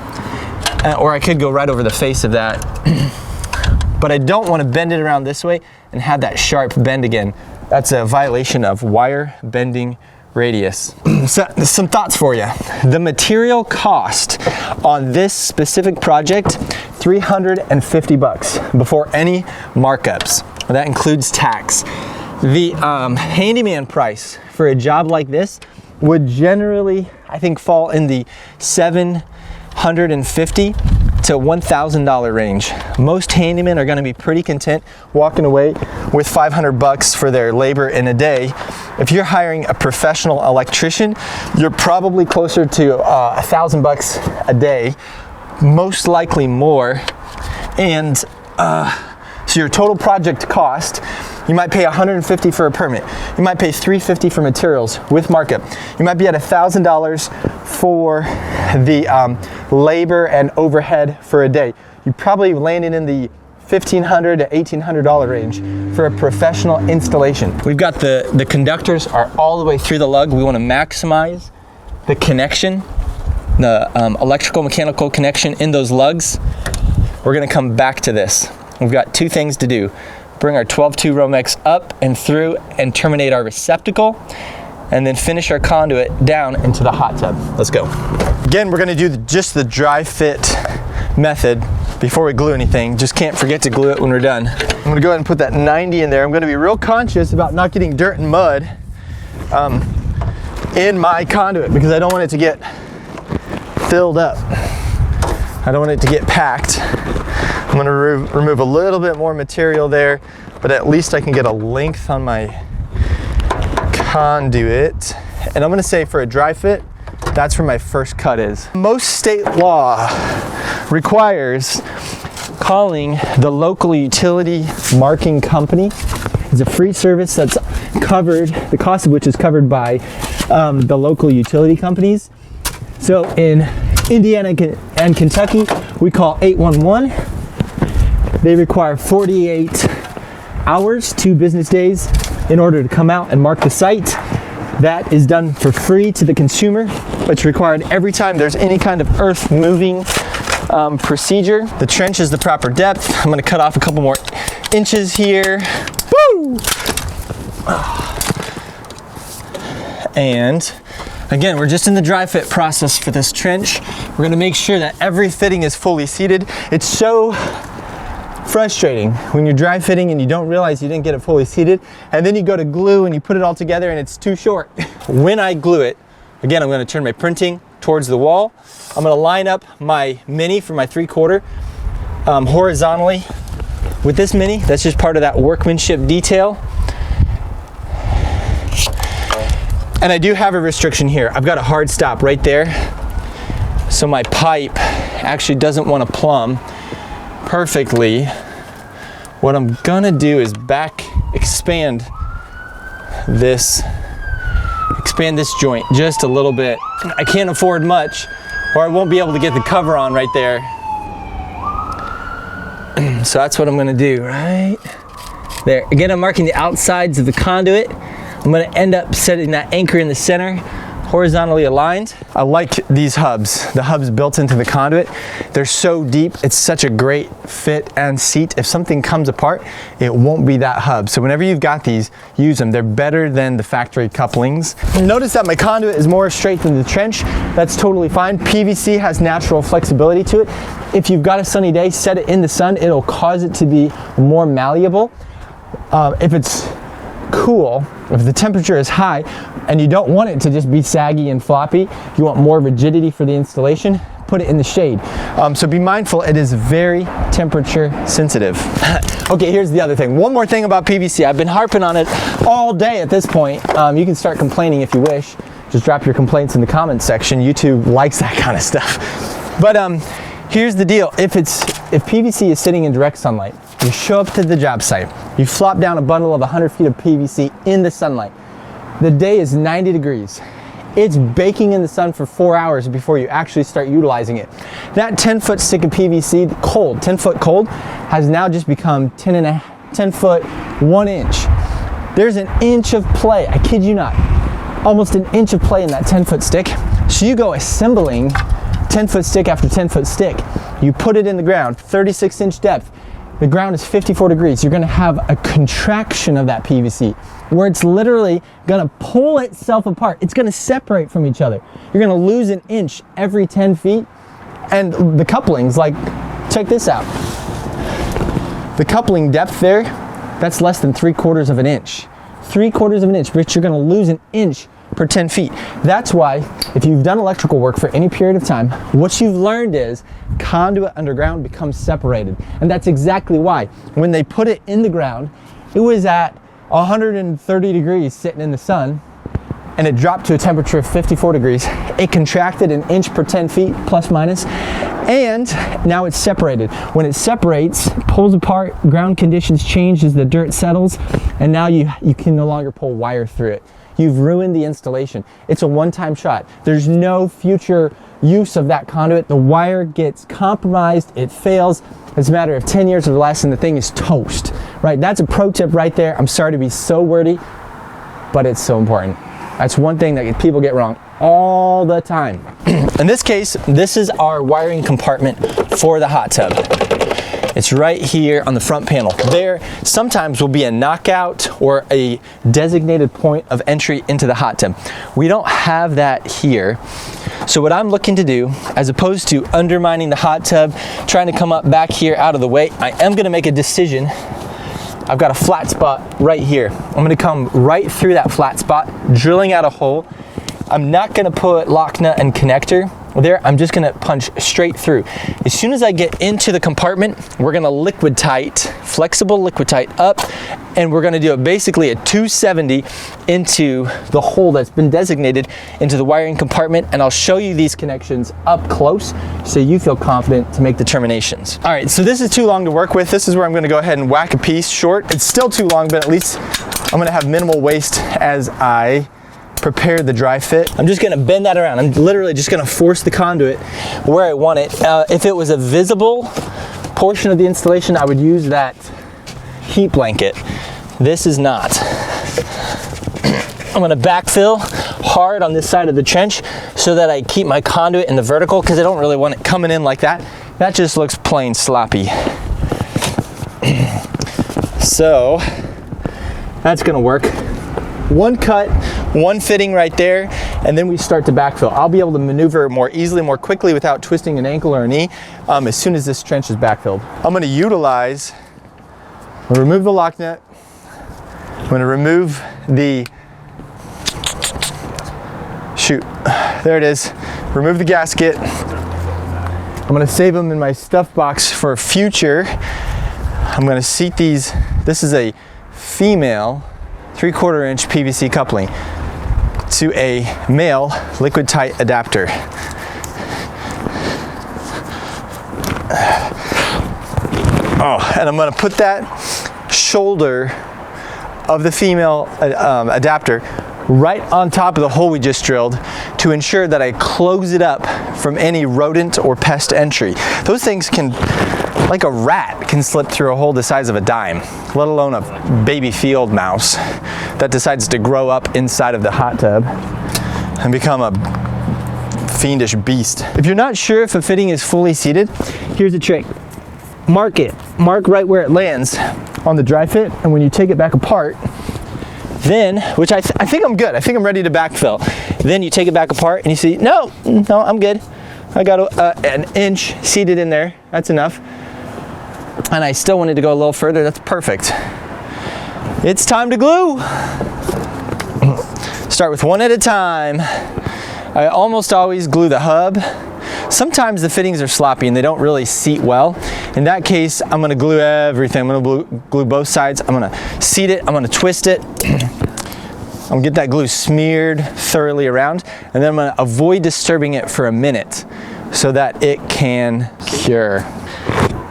or I could go right over the face of that. But I don't want to bend it around this way and have that sharp bend again. That's a violation of wire bending radius. So, some thoughts for you. The material cost on this specific project, $350 before any markups. That includes tax. The handyman price for a job like this would generally, I think, fall in the $750 to $1,000 range. Most handymen are going to be pretty content walking away with $500 for their labor in a day. If you're hiring a professional electrician, you're probably closer to $1,000 a day, most likely more. And so your total project cost, you might pay $150 for a permit. You might pay $350 for materials with markup. You might be at $1,000 for the labor and overhead for a day. You probably landed in the $1,500 to $1,800 range for a professional installation. We've got the conductors are all the way through the lug. We want to maximize the connection, the electrical mechanical connection in those lugs. We're going to come back to this. We've got 2 things to do. Bring our 12-2 Romex up and through and terminate our receptacle, and then finish our conduit down into the hot tub. Let's go. Again, we're gonna do just the dry fit method before we glue anything. Just can't forget to glue it when we're done. I'm gonna go ahead and put that 90 in there. I'm gonna be real conscious about not getting dirt and mud in my conduit because I don't want it to get filled up. I don't want it to get packed. I'm going to remove a little bit more material there, but at least I can get a length on my conduit. And I'm going to say for a dry fit, that's where my first cut is. Most state law requires calling the local utility marking company. It's a free service that's covered, the cost of which is covered by the local utility companies. So in Indiana and Kentucky, we call 811. They require 48 hours, 2 business days, in order to come out and mark the site. That is done for free to the consumer. It's required every time there's any kind of earth moving procedure. The trench is the proper depth. I'm going to cut off a couple more inches here. Woo! And again, we're just in the dry fit process for this trench. We're going to make sure that every fitting is fully seated. It's so frustrating when you're dry fitting and you don't realize you didn't get it fully seated, and then you go to glue and you put it all together and it's too short. When I glue it, again, I'm going to turn my printing towards the wall. I'm going to line up my mini for my 3/4 horizontally with this mini. That's just part of that workmanship detail. And I do have a restriction here. I've got a hard stop right there, so my pipe actually doesn't want to plumb perfectly. What I'm gonna do is expand this joint just a little bit. I can't afford much or I won't be able to get the cover on right there. So that's what I'm gonna do right there. Again, I'm marking the outsides of the conduit. I'm gonna end up setting that anchor in the center, horizontally aligned. I like these hubs, the hubs built into the conduit. They're so deep, it's such a great fit and seat. If something comes apart, it won't be that hub. So whenever you've got these, use them. They're better than the factory couplings. Notice that my conduit is more straight than the trench. That's totally fine. PVC has natural flexibility to it. If you've got a sunny day, set it in the sun. It'll cause it to be more malleable. If it's cool, if the temperature is high and you don't want it to just be saggy and floppy, you want more rigidity for the installation, put it in the shade. So be mindful, it is very temperature sensitive. Okay, here's the other thing. One more thing about PVC. I've been harping on it all day at this point. You can start complaining if you wish. Just drop your complaints in the comments section. YouTube likes that kind of stuff. But here's the deal. If PVC is sitting in direct sunlight, you show up to the job site, you flop down a bundle of 100 feet of PVC in the sunlight. The day is 90 degrees. It's baking in the sun for 4 hours before you actually start utilizing it. That 10-foot stick of PVC, cold, 10-foot cold, has now just become 10 foot 1 inch. There's an inch of play, I kid you not, almost an inch of play in that 10-foot stick. So you go assembling 10-foot stick after 10-foot stick. You put it in the ground, 36-inch depth. The ground is 54 degrees. You're gonna have a contraction of that PVC where it's literally gonna pull itself apart. It's gonna separate from each other. You're gonna lose an inch every 10 feet. And the couplings, like, check this out. The coupling depth there, that's less than 3/4 of an inch. 3/4 of an inch, but you're gonna lose an inch per 10 feet. That's why, if you've done electrical work for any period of time, what you've learned is conduit underground becomes separated. And that's exactly why. When they put it in the ground, it was at 130 degrees sitting in the sun, and it dropped to a temperature of 54 degrees. It contracted an inch per 10 feet, plus minus, and now it's separated. When it separates, pulls apart, ground conditions change as the dirt settles, and now you can no longer pull wire through it. You've ruined the installation. It's a one-time shot. There's no future use of that conduit. The wire gets compromised, it fails. It's a matter of 10 years or less and the thing is toast, right? That's a pro tip right there. I'm sorry to be so wordy, but it's so important. That's one thing that people get wrong all the time. In this case, this is our wiring compartment for the hot tub. It's right here on the front panel. There sometimes will be a knockout or a designated point of entry into the hot tub. We don't have that here. So what I'm looking to do, as opposed to undermining the hot tub, trying to come up back here out of the way, I am gonna make a decision. I've got a flat spot right here. I'm gonna come right through that flat spot, drilling out a hole. I'm not gonna put lock nut and connector there. I'm just gonna punch straight through. As soon as I get into the compartment, we're gonna liquid tight, flexible liquid tight up, and we're gonna do basically a 270 into the hole that's been designated into the wiring compartment, and I'll show you these connections up close so you feel confident to make the terminations. All right, so this is too long to work with. This is where I'm gonna go ahead and whack a piece short. It's still too long, but at least I'm gonna have minimal waste as I prepare the dry fit. I'm just gonna bend that around. I'm literally just gonna force the conduit where I want it. If it was a visible portion of the installation, I would use that heat blanket. This is not. I'm gonna backfill hard on this side of the trench so that I keep my conduit in the vertical, because I don't really want it coming in like that. That just looks plain sloppy. So that's gonna work. One cut, one fitting right there, and then we start to backfill. I'll be able to maneuver more easily, more quickly without twisting an ankle or a knee as soon as this trench is backfilled. I'm gonna remove the lock nut. I'm gonna remove the, there it is. Remove the gasket. I'm gonna save them in my stuff box for future. I'm gonna seat these. This is a female 3/4 inch PVC coupling to a male liquid tight adapter. Oh, and I'm gonna put that shoulder of the female adapter right on top of the hole we just drilled to ensure that I close it up from any rodent or pest entry. Those things can like a rat can slip through a hole the size of a dime, let alone a baby field mouse that decides to grow up inside of the hot tub and become a fiendish beast. If you're not sure if a fitting is fully seated, here's a trick. Mark it. Mark right where it lands on the dry fit, and when you take it back apart, then, which I think I'm good. I think I'm ready to backfill. Then you take it back apart and you see, no, I'm good. I got an inch seated in there. That's enough. And I still wanted to go a little further. That's perfect. It's time to glue. Start with one at a time. I almost always glue the hub. Sometimes the fittings are sloppy and they don't really seat well. In that case, I'm gonna glue everything. I'm gonna glue both sides. I'm gonna seat it, I'm gonna twist it. I'm gonna get that glue smeared thoroughly around, and then I'm gonna avoid disturbing it for a minute so that it can cure.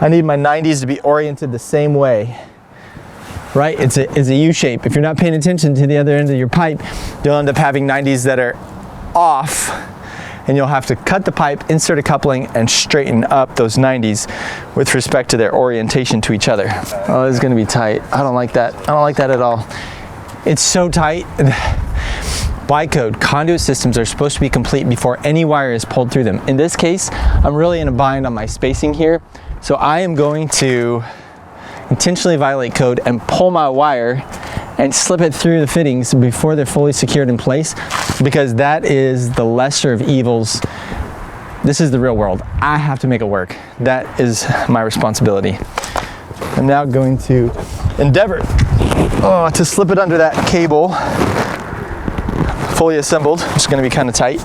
I need my 90s to be oriented the same way, right? It's a U shape. If you're not paying attention to the other end of your pipe, you'll end up having 90s that are off, and you'll have to cut the pipe, insert a coupling, and straighten up those 90s with respect to their orientation to each other. Oh, this is gonna be tight. I don't like that. I don't like that at all. It's so tight. By code, conduit systems are supposed to be complete before any wire is pulled through them. In this case, I'm really in a bind on my spacing here, so I am going to intentionally violate code and pull my wire and slip it through the fittings before they're fully secured in place, because that is the lesser of evils. This is the real world. I have to make it work. That is my responsibility. I'm now going to endeavor to slip it under that cable, fully assembled. It's going to be kind of tight.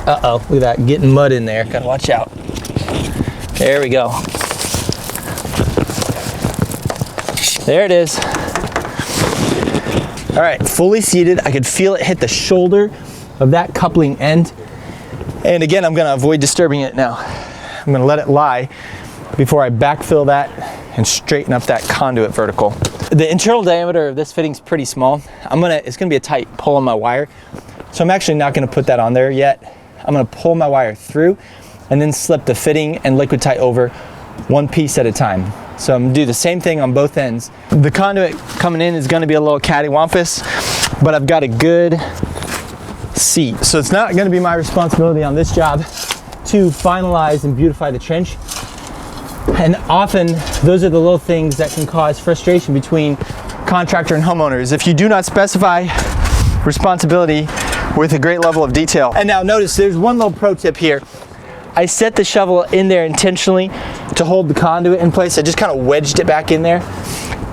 Uh-oh, look at that, getting mud in there. Gotta watch out. There we go. There it is. All right, fully seated. I could feel it hit the shoulder of that coupling end. And again, I'm gonna avoid disturbing it now. I'm gonna let it lie before I backfill that and straighten up that conduit vertical. The internal diameter of this fitting's pretty small. It's gonna be a tight pull on my wire. So I'm actually not gonna put that on there yet. I'm gonna pull my wire through and then slip the fitting and liquid tie over one piece at a time. So I'm gonna do the same thing on both ends. The conduit coming in is gonna be a little cattywampus, but I've got a good seat. So it's not gonna be my responsibility on this job to finalize and beautify the trench. And often those are the little things that can cause frustration between contractor and homeowners if you do not specify responsibility with a great level of detail. And now notice there's one little pro tip here. I set the shovel in there intentionally to hold the conduit in place. I just kind of wedged it back in there,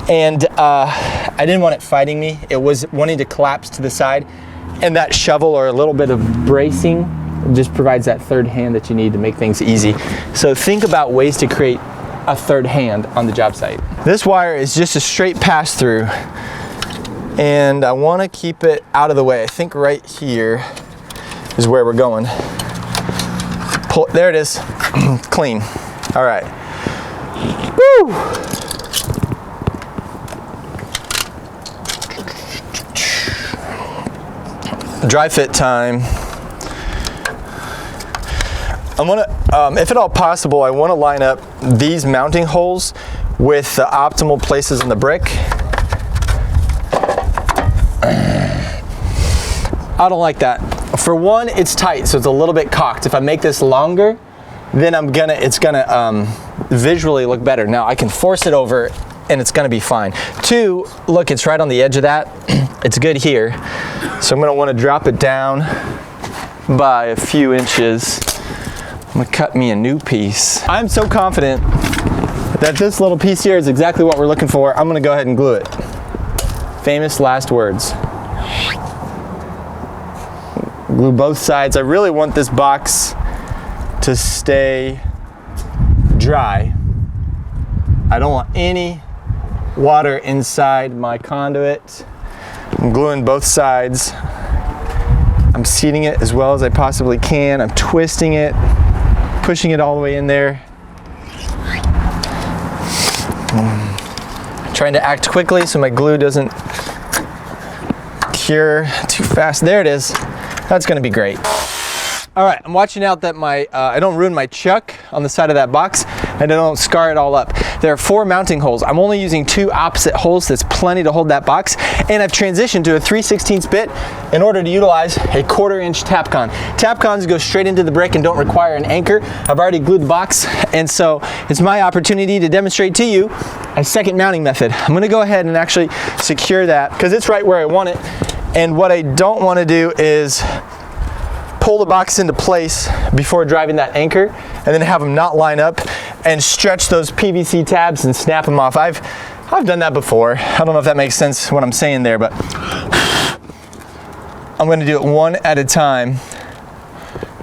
and I didn't want it fighting me. It was wanting to collapse to the side, and that shovel or a little bit of bracing just provides that third hand that you need to make things easy. So think about ways to create a third hand on the job site. This wire is just a straight pass through, and I want to keep it out of the way. I think right here is where we're going. Pull, there it is, clean. All right. Woo! Dry fit time. I'm gonna, if at all possible, I want to line up these mounting holes with the optimal places in the brick. I don't like that. For one, it's tight, so it's a little bit cocked. If I make this longer, then it's gonna visually look better. Now I can force it over and it's gonna be fine. Two, look, it's right on the edge of that. It's good here. So I'm gonna wanna drop it down by a few inches. I'm gonna cut me a new piece. I'm so confident that this little piece here is exactly what we're looking for. I'm gonna go ahead and glue it. Famous last words. Glue both sides. I really want this box to stay dry. I don't want any water inside my conduit. I'm gluing both sides. I'm seating it as well as I possibly can. I'm twisting it, pushing it all the way in there. Trying to act quickly so my glue doesn't cure too fast. There it is. That's gonna be great. All right, I'm watching out that I don't ruin my chuck on the side of that box and I don't scar it all up. There are 4 mounting holes. I'm only using 2 opposite holes. That's plenty to hold that box. And I've transitioned to a 3/16 bit in order to utilize a 1/4 inch Tapcon. Tapcons go straight into the brick and don't require an anchor. I've already glued the box, and so it's my opportunity to demonstrate to you a second mounting method. I'm gonna go ahead and actually secure that because it's right where I want it. And what I don't wanna do is pull the box into place before driving that anchor and then have them not line up and stretch those PVC tabs and snap them off. I've done that before. I don't know if that makes sense what I'm saying there, but I'm going to do it one at a time.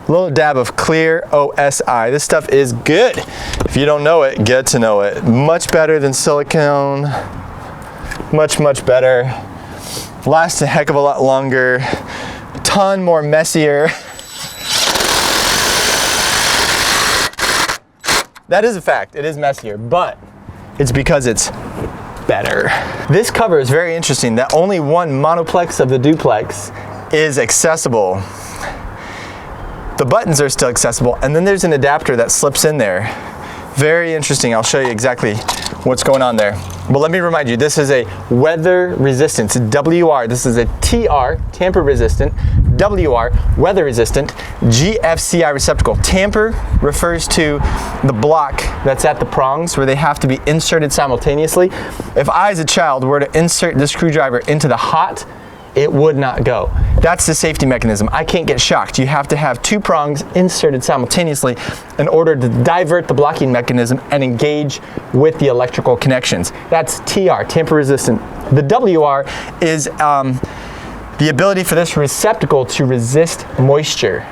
A little dab of clear OSI. This stuff is good. If you don't know it, get to know it. Much better than silicone. Much, much better. Lasts a heck of a lot longer. A ton more messier. That is a fact, it is messier, but it's because it's better. This cover is very interesting that only one monoplex of the duplex is accessible. The buttons are still accessible, and then there's an adapter that slips in there. Very interesting, I'll show you exactly what's going on there. But let me remind you, this is a weather resistant, WR. This is a TR, tamper resistant, WR, weather resistant, GFCI receptacle. Tamper refers to the block that's at the prongs where they have to be inserted simultaneously. If I, as a child, were to insert this screwdriver into the hot, it would not go. That's the safety mechanism. I can't get shocked. You have to have 2 prongs inserted simultaneously in order to divert the blocking mechanism and engage with the electrical connections. That's TR, tamper resistant. The WR is the ability for this receptacle to resist moisture.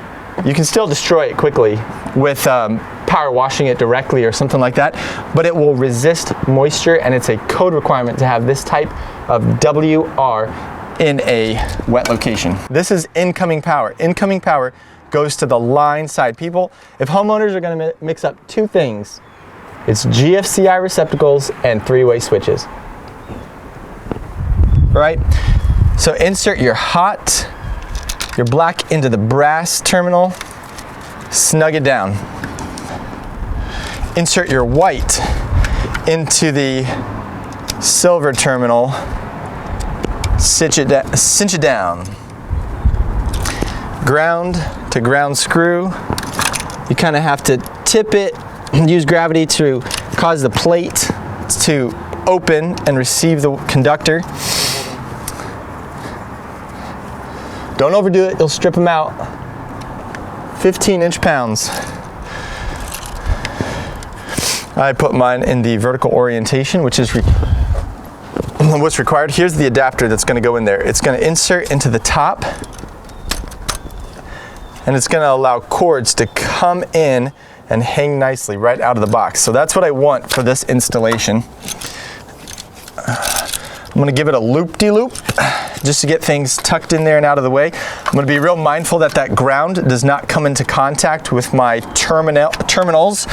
You can still destroy it quickly with power washing it directly or something like that, but it will resist moisture, and it's a code requirement to have this type of WR in a wet location. This is incoming power. Incoming power goes to the line side. People, if homeowners are gonna mix up 2 things, it's GFCI receptacles and 3-way switches. Right? So insert your black into the brass terminal, snug it down. Insert your white into the silver terminal, cinch it down. Ground to ground screw. You kind of have to tip it, use gravity to cause the plate to open and receive the conductor. Don't overdo it, you'll strip them out. 15 inch-pounds. I put mine in the vertical orientation, which is what's required. Here's the adapter that's going to go in there. It's going to insert into the top, and it's going to allow cords to come in and hang nicely right out of the box. So that's what I want for this installation. I'm going to give it a loop-de-loop just to get things tucked in there and out of the way. I'm going to be real mindful that that ground does not come into contact with my terminals.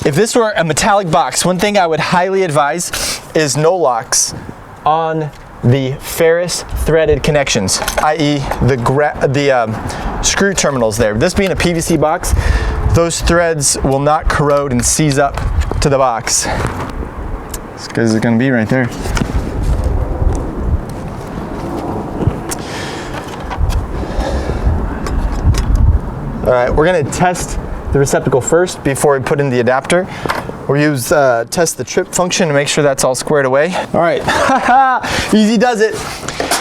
If this were a metallic box, one thing I would highly advise is no locks on the ferrous threaded connections, i.e. the screw terminals there. This being a PVC box, those threads will not corrode and seize up to the box. This guy's going to be right there. All right, we're going to test the receptacle first before we put in the adapter. We'll use test the trip function to make sure that's all squared away. All right, easy does it.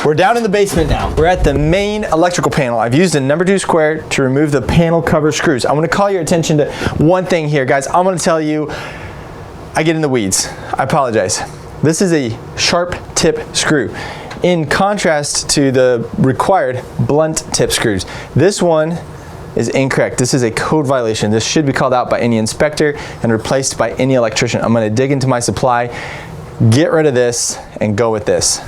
We're down in the basement now. We're at the main electrical panel. I've used a number 2 square to remove the panel cover screws. I want to call your attention to one thing here, guys. I'm going to tell you, I get in the weeds. I apologize. This is a sharp tip screw. In contrast to the required blunt tip screws, this one is incorrect. This is a code violation. This should be called out by any inspector and replaced by any electrician. I'm going to dig into my supply, get rid of this, and go with this.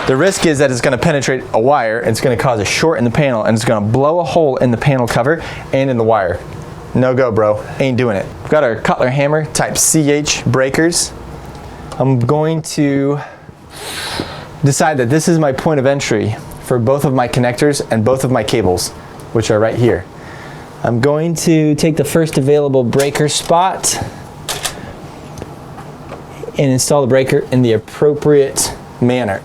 The risk is that it's going to penetrate a wire, and it's going to cause a short in the panel, and it's going to blow a hole in the panel cover and in the wire. No go, bro. Ain't doing it. We've got our Cutler hammer type CH breakers. I'm going to decide that this is my point of entry for both of my connectors and both of my cables, which are right here. I'm going to take the first available breaker spot and install the breaker in the appropriate manner.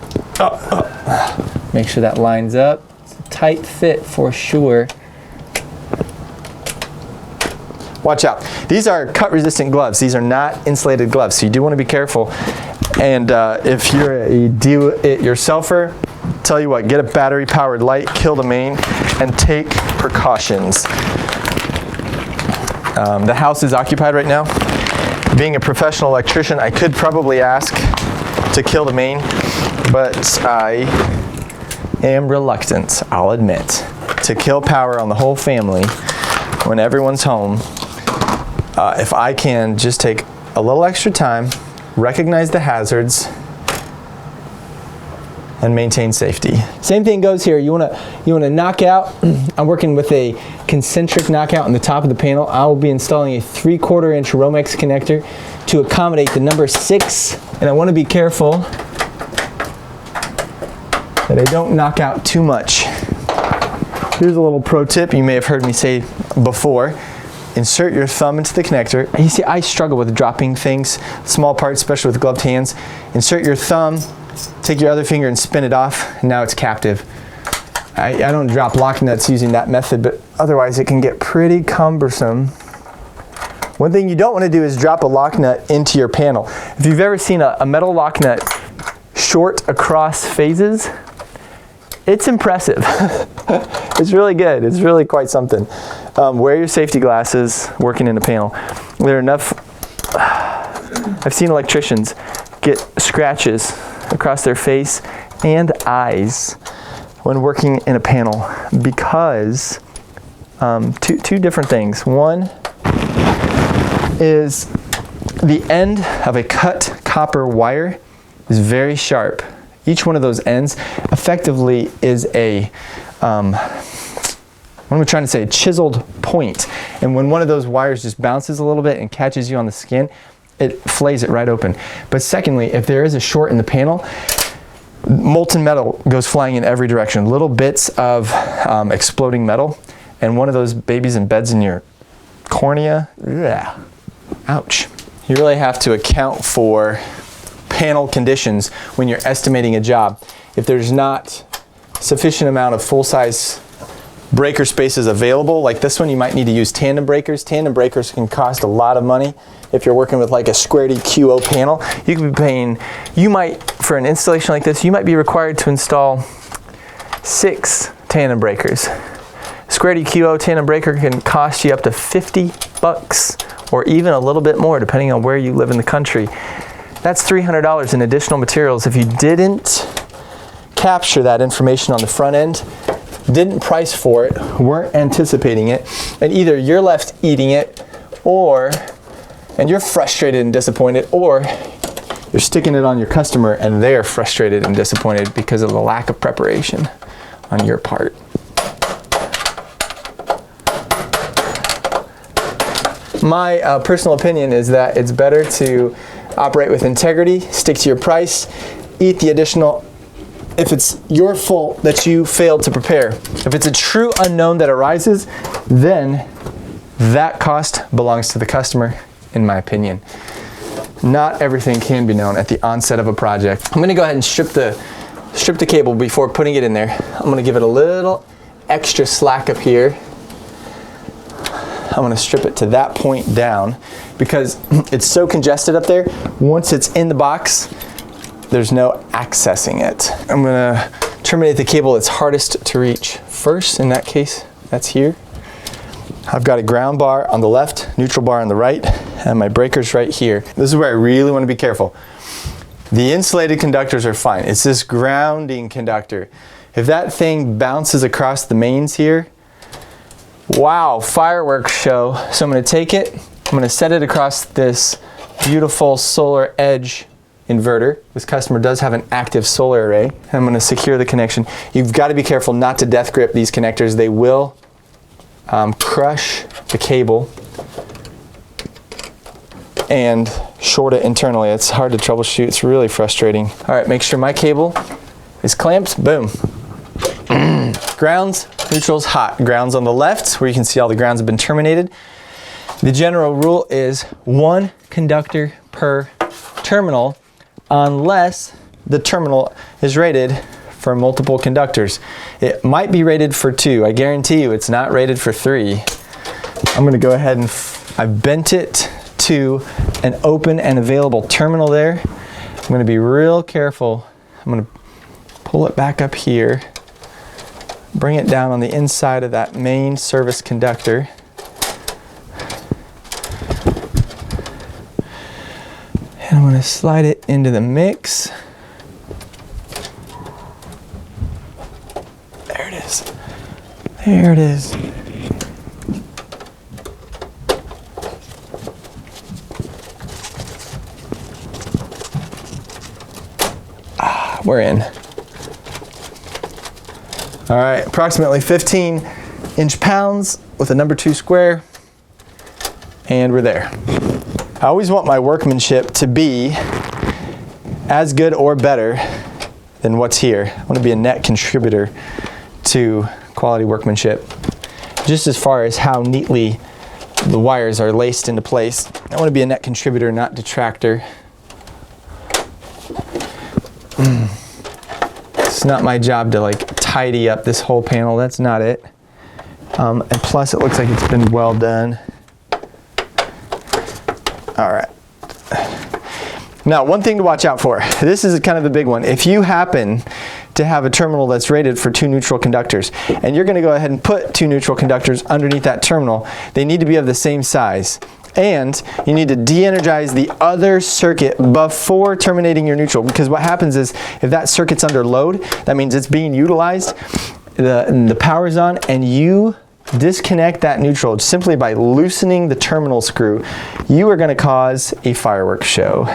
Make sure that lines up. It's a tight fit for sure. Watch out. These are cut resistant gloves. These are not insulated gloves, so you do want to be careful. And if you're a do-it-yourselfer, tell you what, get a battery powered light, kill the main, and take precautions. The house is occupied right now. Being a professional electrician, I could probably ask to kill the main, but I am reluctant, I'll admit, to kill power on the whole family when everyone's home. If I can just take a little extra time, recognize the hazards, and maintain safety. Same thing goes here. You wanna knock out. I'm working with a concentric knockout on the top of the panel. I will be installing a 3/4 inch Romex connector to accommodate the number 6, and I want to be careful that I don't knock out too much. Here's a little pro tip you may have heard me say before. Insert your thumb into the connector. You see, I struggle with dropping things, small parts, especially with gloved hands. Insert your thumb, take your other finger and spin it off, and now it's captive. I don't drop lock nuts using that method, but otherwise it can get pretty cumbersome. One thing you don't want to do is drop a lock nut into your panel. If you've ever seen a metal lock nut short across phases, it's impressive. It's really good. It's really quite something. Wear your safety glasses working in a panel. There are enough, I've seen electricians get scratches across their face and eyes when working in a panel because two different things. One is the end of a cut copper wire is very sharp. Each one of those ends effectively is a, what am I trying to say, a chiseled point. And when one of those wires just bounces a little bit and catches you on the skin, it flays it right open. But secondly, if there is a short in the panel, molten metal goes flying in every direction. Little bits of exploding metal, and one of those babies embeds in your cornea. Ugh. Ouch. You really have to account for panel conditions when you're estimating a job. If there's not sufficient amount of full-size breaker spaces available, like this one, you might need to use tandem breakers. Tandem breakers can cost a lot of money. If you're working with like a Square D QO panel, you could be paying, for an installation like this, you might be required to install 6 tandem breakers. Square D QO tandem breaker can cost you up to $50 or even a little bit more depending on where you live in the country. That's $300 in additional materials. If you didn't capture that information on the front end, didn't price for it, weren't anticipating it, and either you're left eating it, and you're frustrated and disappointed, or you're sticking it on your customer and they're frustrated and disappointed because of the lack of preparation on your part. My personal opinion is that it's better to operate with integrity, stick to your price, eat the additional if it's your fault that you failed to prepare. If it's a true unknown that arises, then that cost belongs to the customer, in my opinion. Not everything can be known at the onset of a project. I'm gonna go ahead and strip the cable before putting it in there. I'm gonna give it a little extra slack up here. I'm gonna strip it to that point down because it's so congested up there. Once it's in the box, there's no accessing it. I'm gonna terminate the cable that's hardest to reach first. In that case, that's here. I've got a ground bar on the left, neutral bar on the right, and my breaker's right here. This is where I really want to be careful. The insulated conductors are fine. It's this grounding conductor. If that thing bounces across the mains here, wow, fireworks show. So I'm gonna take it, I'm gonna set it across this beautiful solar edge inverter. This customer does have an active solar array. I'm gonna secure the connection. You've got to be careful not to death grip these connectors. They will crush the cable and short it internally. It's hard to troubleshoot. It's really frustrating. All right, make sure my cable is clamped. Boom. Grounds, neutrals, hot. Grounds on the left, where you can see all the grounds have been terminated. The general rule is 1 conductor per terminal, unless the terminal is rated for multiple conductors. It might be rated for 2. I guarantee you it's not rated for 3. I'm going to go ahead and I've bent it to an open and available terminal there. I'm going to be real careful. I'm going to pull it back up here, bring it down on the inside of that main service conductor. And I'm going to slide it into the mix. There it is. There it is. We're in. All right, approximately 15 inch-pounds with a number 2 square, and we're there. I always want my workmanship to be as good or better than what's here. I want to be a net contributor to quality workmanship, just as far as how neatly the wires are laced into place. I want to be a net contributor, not detractor. It's not my job to like tidy up this whole panel. That's not it. And plus it looks like it's been well done. All right. Now, one thing to watch out for. This is kind of the big one. If you happen to have a terminal that's rated for 2 neutral conductors, and you're going to go ahead and put 2 neutral conductors underneath that terminal, they need to be of the same size. And you need to de-energize the other circuit before terminating your neutral, because what happens is if that circuit's under load, that means it's being utilized, the power's on, and you disconnect that neutral simply by loosening the terminal screw. You are going to cause a fireworks show,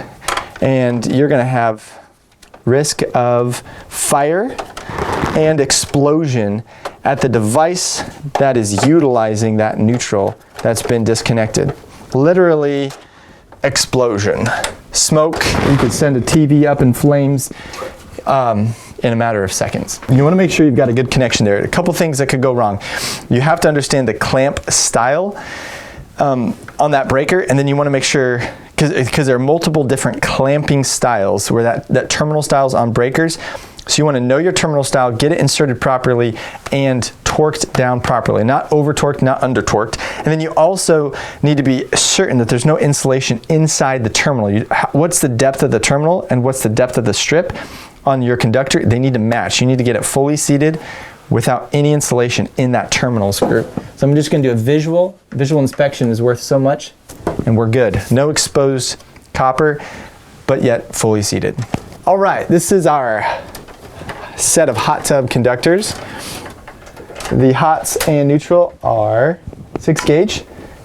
and you're going to have risk of fire and explosion at the device that is utilizing that neutral that's been disconnected. Literally explosion. Smoke, you could send a TV up in flames in a matter of seconds. You want to make sure you've got a good connection there. A couple things that could go wrong. You have to understand the clamp style on that breaker, and then you want to make sure, because there are multiple different clamping styles where that terminal styles on breakers. So you want to know your terminal style, get it inserted properly, and torqued down properly. Not over torqued, not under torqued. And then you also need to be certain that there's no insulation inside the terminal. What's the depth of the terminal and what's the depth of the strip on your conductor? They need to match. You need to get it fully seated without any insulation in that terminal screw. So I'm just going to do a visual. Visual inspection is worth so much, and we're good. No exposed copper, but yet fully seated. All right, this is our set of hot tub conductors. The hots and neutral are 6 gauge.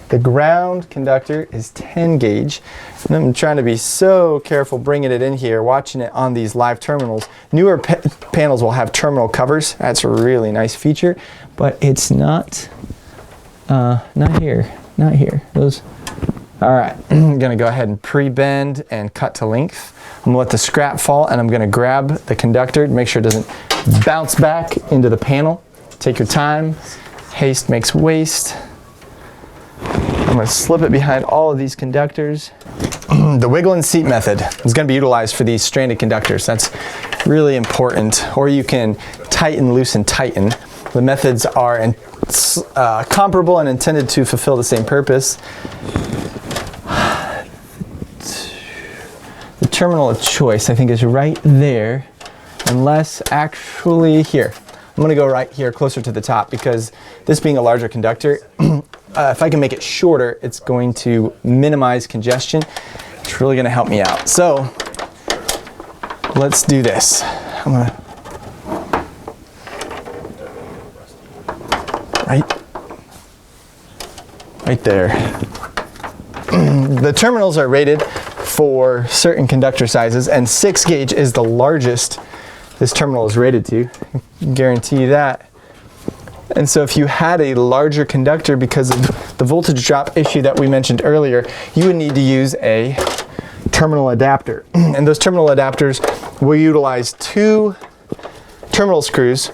The ground conductor is 10 gauge. And I'm trying to be so careful bringing it in here, watching it on these live terminals. Newer panels will have terminal covers. That's a really nice feature, but it's not here. Not here. Those. All right, I'm gonna go ahead and pre-bend and cut to length. I'm gonna let the scrap fall, and I'm gonna grab the conductor to make sure it doesn't bounce back into the panel. Take your time. Haste makes waste. I'm gonna slip it behind all of these conductors. The wiggle and seat method is gonna be utilized for these stranded conductors. That's really important. Or you can tighten, loosen, tighten. The methods are comparable and intended to fulfill the same purpose. The terminal of choice, I think, is right there, unless actually here. I'm gonna go right here closer to the top, because this being a larger conductor, if I can make it shorter, it's going to minimize congestion. It's really gonna help me out. So let's do this. I'm gonna, right there. The terminals are rated for certain conductor sizes, and 6 gauge is the largest this terminal is rated to. I can guarantee you that. And so if you had a larger conductor, because of the voltage drop issue that we mentioned earlier, you would need to use a terminal adapter. And those terminal adapters will utilize 2 terminal screws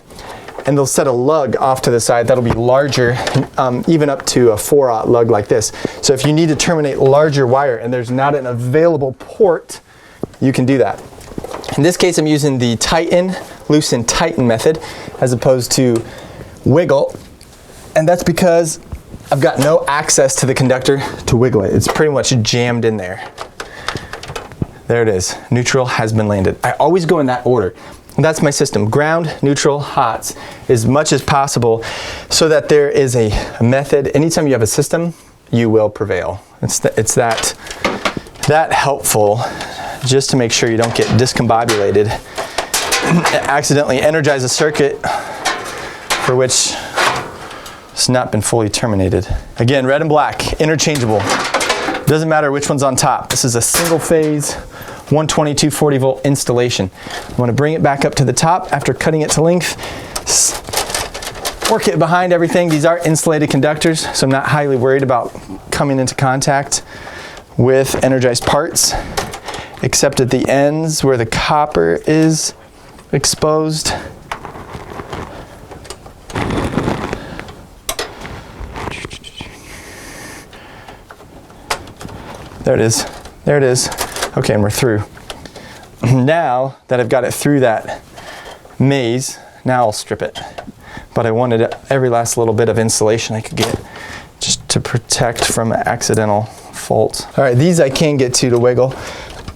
and they'll set a lug off to the side that'll be larger, even up to a 4/0 lug like this. So if you need to terminate larger wire and there's not an available port, you can do that. In this case, I'm using the tighten, loosen, tighten method as opposed to wiggle, and that's because I've got no access to the conductor to wiggle it. It's pretty much jammed in there. There it is. Neutral has been landed. I always go in that order. And that's my system. Ground, neutral, hots, as much as possible, so that there is a method. Anytime you have a system, you will prevail. It's that helpful, just to make sure you don't get discombobulated, accidentally energize a circuit for which it's not been fully terminated. Again, red and black, interchangeable. Doesn't matter which one's on top. This is a single phase 122 40 volt installation. I'm going to bring it back up to the top after cutting it to length. Work it behind everything. These are insulated conductors, so I'm not highly worried about coming into contact with energized parts, except at the ends where the copper is exposed. There it is. There it is. Okay, and we're through. Now that I've got it through that maze, now I'll strip it. But I wanted every last little bit of insulation I could get just to protect from accidental fault. All right, these I can get to wiggle.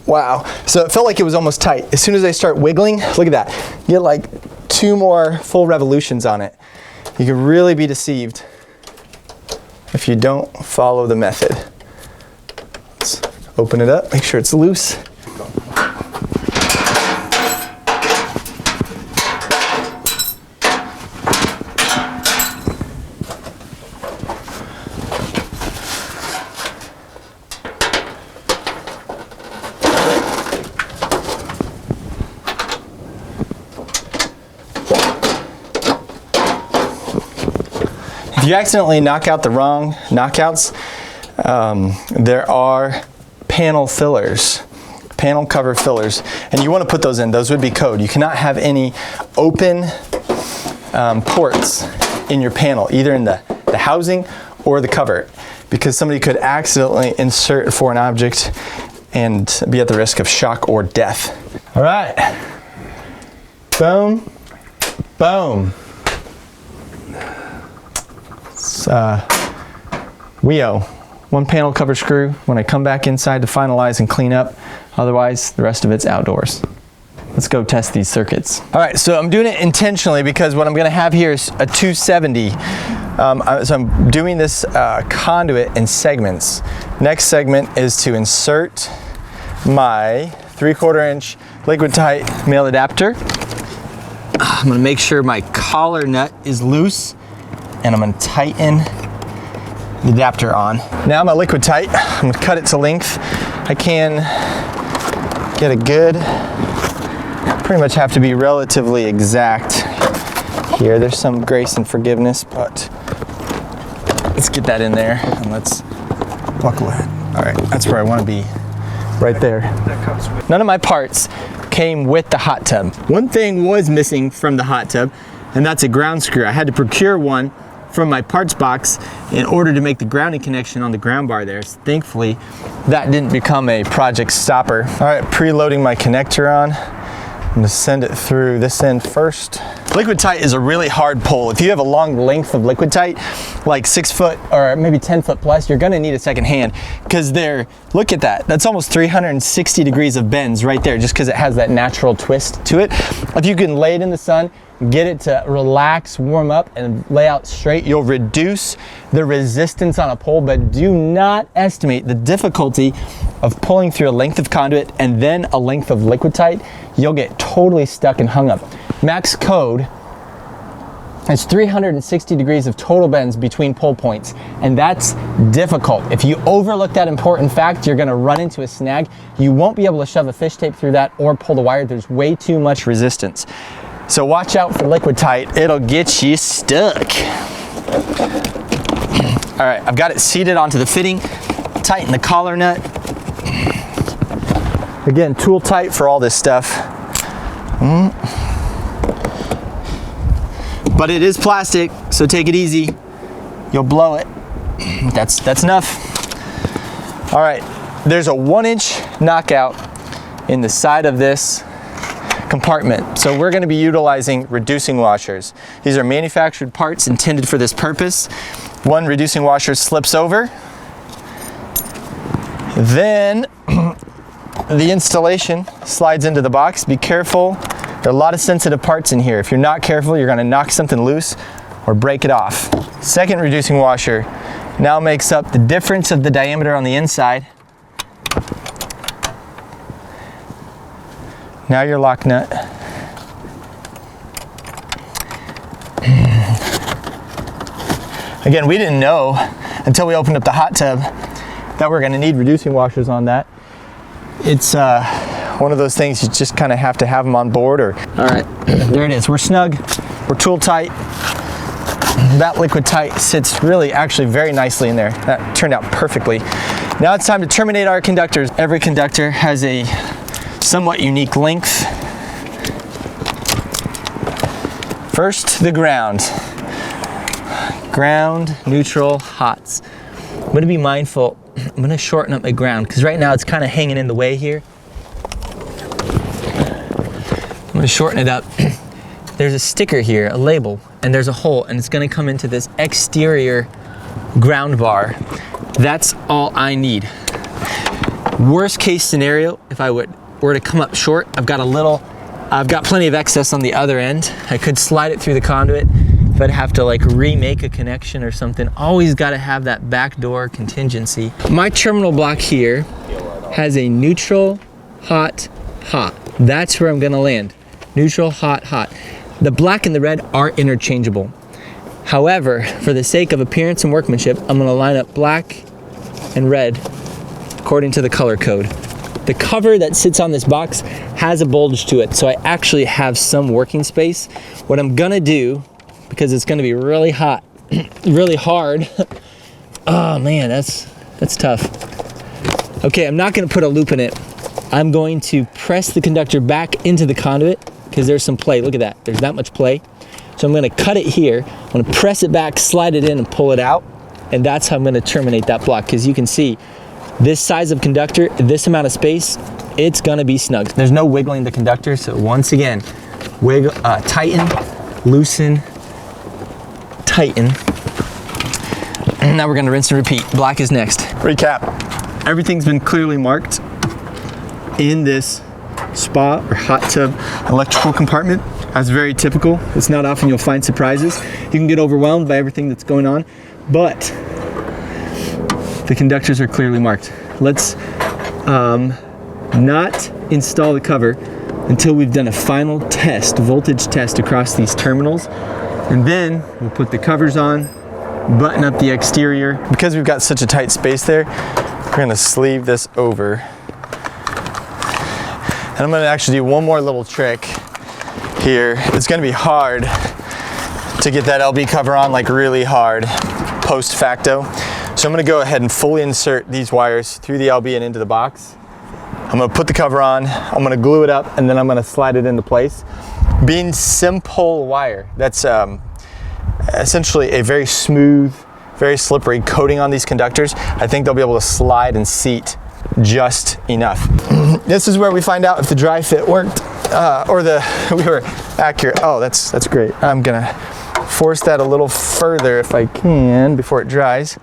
Wow, so it felt like it was almost tight. As soon as I start wiggling, look at that. You get like 2 more full revolutions on it. You can really be deceived if you don't follow the method. Let's open it up, make sure it's loose. If you accidentally knock out the wrong knockouts, there are panel fillers, panel cover fillers, and you want to put those in. Those would be code. You cannot have any open ports in your panel, either in the housing or the cover, because somebody could accidentally insert a foreign object and be at the risk of shock or death. All right, boom, boom. WEO, 1 panel cover screw. When I come back inside to finalize and clean up, otherwise the rest of it's outdoors. Let's go test these circuits. All right, so I'm doing it intentionally because what I'm gonna have here is a 270. So I'm doing this conduit in segments. Next segment is to insert my 3/4 inch liquid tight male adapter. I'm gonna make sure my collar nut is loose, and I'm gonna tighten the adapter on. Now my liquid tight, I'm gonna cut it to length. I can get a good, pretty much have to be relatively exact here. There's some grace and forgiveness, but let's get that in there and let's buckle it. All right, that's where I wanna be, right there. None of my parts came with the hot tub. One thing was missing from the hot tub, and that's a ground screw. I had to procure one from my parts box in order to make the grounding connection on the ground bar there. So thankfully, that didn't become a project stopper. All right, preloading my connector on. I'm gonna send it through this end first. Liquid tight is a really hard pull. If you have a long length of liquid tight, like 6 foot or maybe 10 foot plus, you're gonna need a second hand, because look at that. That's almost 360 degrees of bends right there, just because it has that natural twist to it. If you can lay it in the sun, get it to relax, warm up, and lay out straight, you'll reduce the resistance on a pull, but do not estimate the difficulty of pulling through a length of conduit and then a length of liquid tight. You'll get totally stuck and hung up. Max code is 360 degrees of total bends between pull points, and that's difficult. If you overlook that important fact, you're gonna run into a snag. You won't be able to shove a fish tape through that or pull the wire. There's way too much resistance. So watch out for liquid tight. It'll get you stuck. All right, I've got it seated onto the fitting. Tighten the collar nut. Again, tool tight for all this stuff. But it is plastic, so take it easy. You'll blow it. That's enough. All right, there's a 1-inch knockout in the side of this compartment. So we're going to be utilizing reducing washers. These are manufactured parts intended for this purpose. One reducing washer slips over. Then the installation slides into the box. Be careful. There are a lot of sensitive parts in here. If you're not careful, you're going to knock something loose or break it off. Second reducing washer now makes up the difference of the diameter on the inside. Now your lock nut. Again, we didn't know until we opened up the hot tub that we're going to need reducing washers on that. It's one of those things you just kind of have to have them on board. Or all right, there it is. We're snug. We're tool tight. That liquid tight sits really actually very nicely in there. That turned out perfectly. Now it's time to terminate our conductors. Every conductor has a somewhat unique length. First, the ground. Ground, neutral, hots. I'm going to be mindful. I'm going to shorten up my ground because right now it's kind of hanging in the way here. I'm going to shorten it up. There's a sticker here, a label, and there's a hole, and it's going to come into this exterior ground bar. That's all I need. Worst case scenario, if I were to come up short, I've got plenty of excess on the other end. I could slide it through the conduit. If I'd have to like remake a connection or something, always got to have that backdoor contingency. My terminal block here has a neutral, hot, hot. That's where I'm going to land. Neutral, hot, hot. The black and the red are interchangeable. However, for the sake of appearance and workmanship, I'm going to line up black and red according to the color code. The cover that sits on this box has a bulge to it, so I actually have some working space. What I'm going to do, because it's going to be really hot, really hard. Oh man, that's tough. Okay, I'm not going to put a loop in it. I'm going to press the conductor back into the conduit because there's some play. Look at that. There's that much play. So I'm going to cut it here. I'm going to press it back, slide it in, and pull it out. And that's how I'm going to terminate that block, because you can see this size of conductor, this amount of space, it's going to be snug. There's no wiggling the conductor. So once again, wiggle, tighten, loosen, tighten. And now we're going to rinse and repeat. Black is next. Recap. Everything's been clearly marked in this spa or hot tub electrical compartment. That's very typical. It's not often you'll find surprises. You can get overwhelmed by everything that's going on, but the conductors are clearly marked. Let's not install the cover until we've done a final test, voltage test across these terminals. And then we'll put the covers on, button up the exterior. Because we've got such a tight space there, we're gonna sleeve this over. And I'm gonna actually do one more little trick here. It's gonna be hard to get that LB cover on, like really hard, post facto. So I'm gonna go ahead and fully insert these wires through the LB and into the box. I'm gonna put the cover on, I'm gonna glue it up, and then I'm gonna slide it into place. Being simple wire, that's essentially a very smooth, very slippery coating on these conductors. I think they'll be able to slide and seat just enough. This is where we find out if the dry fit worked or we were accurate. Oh, that's great. I'm gonna force that a little further if I can before it dries.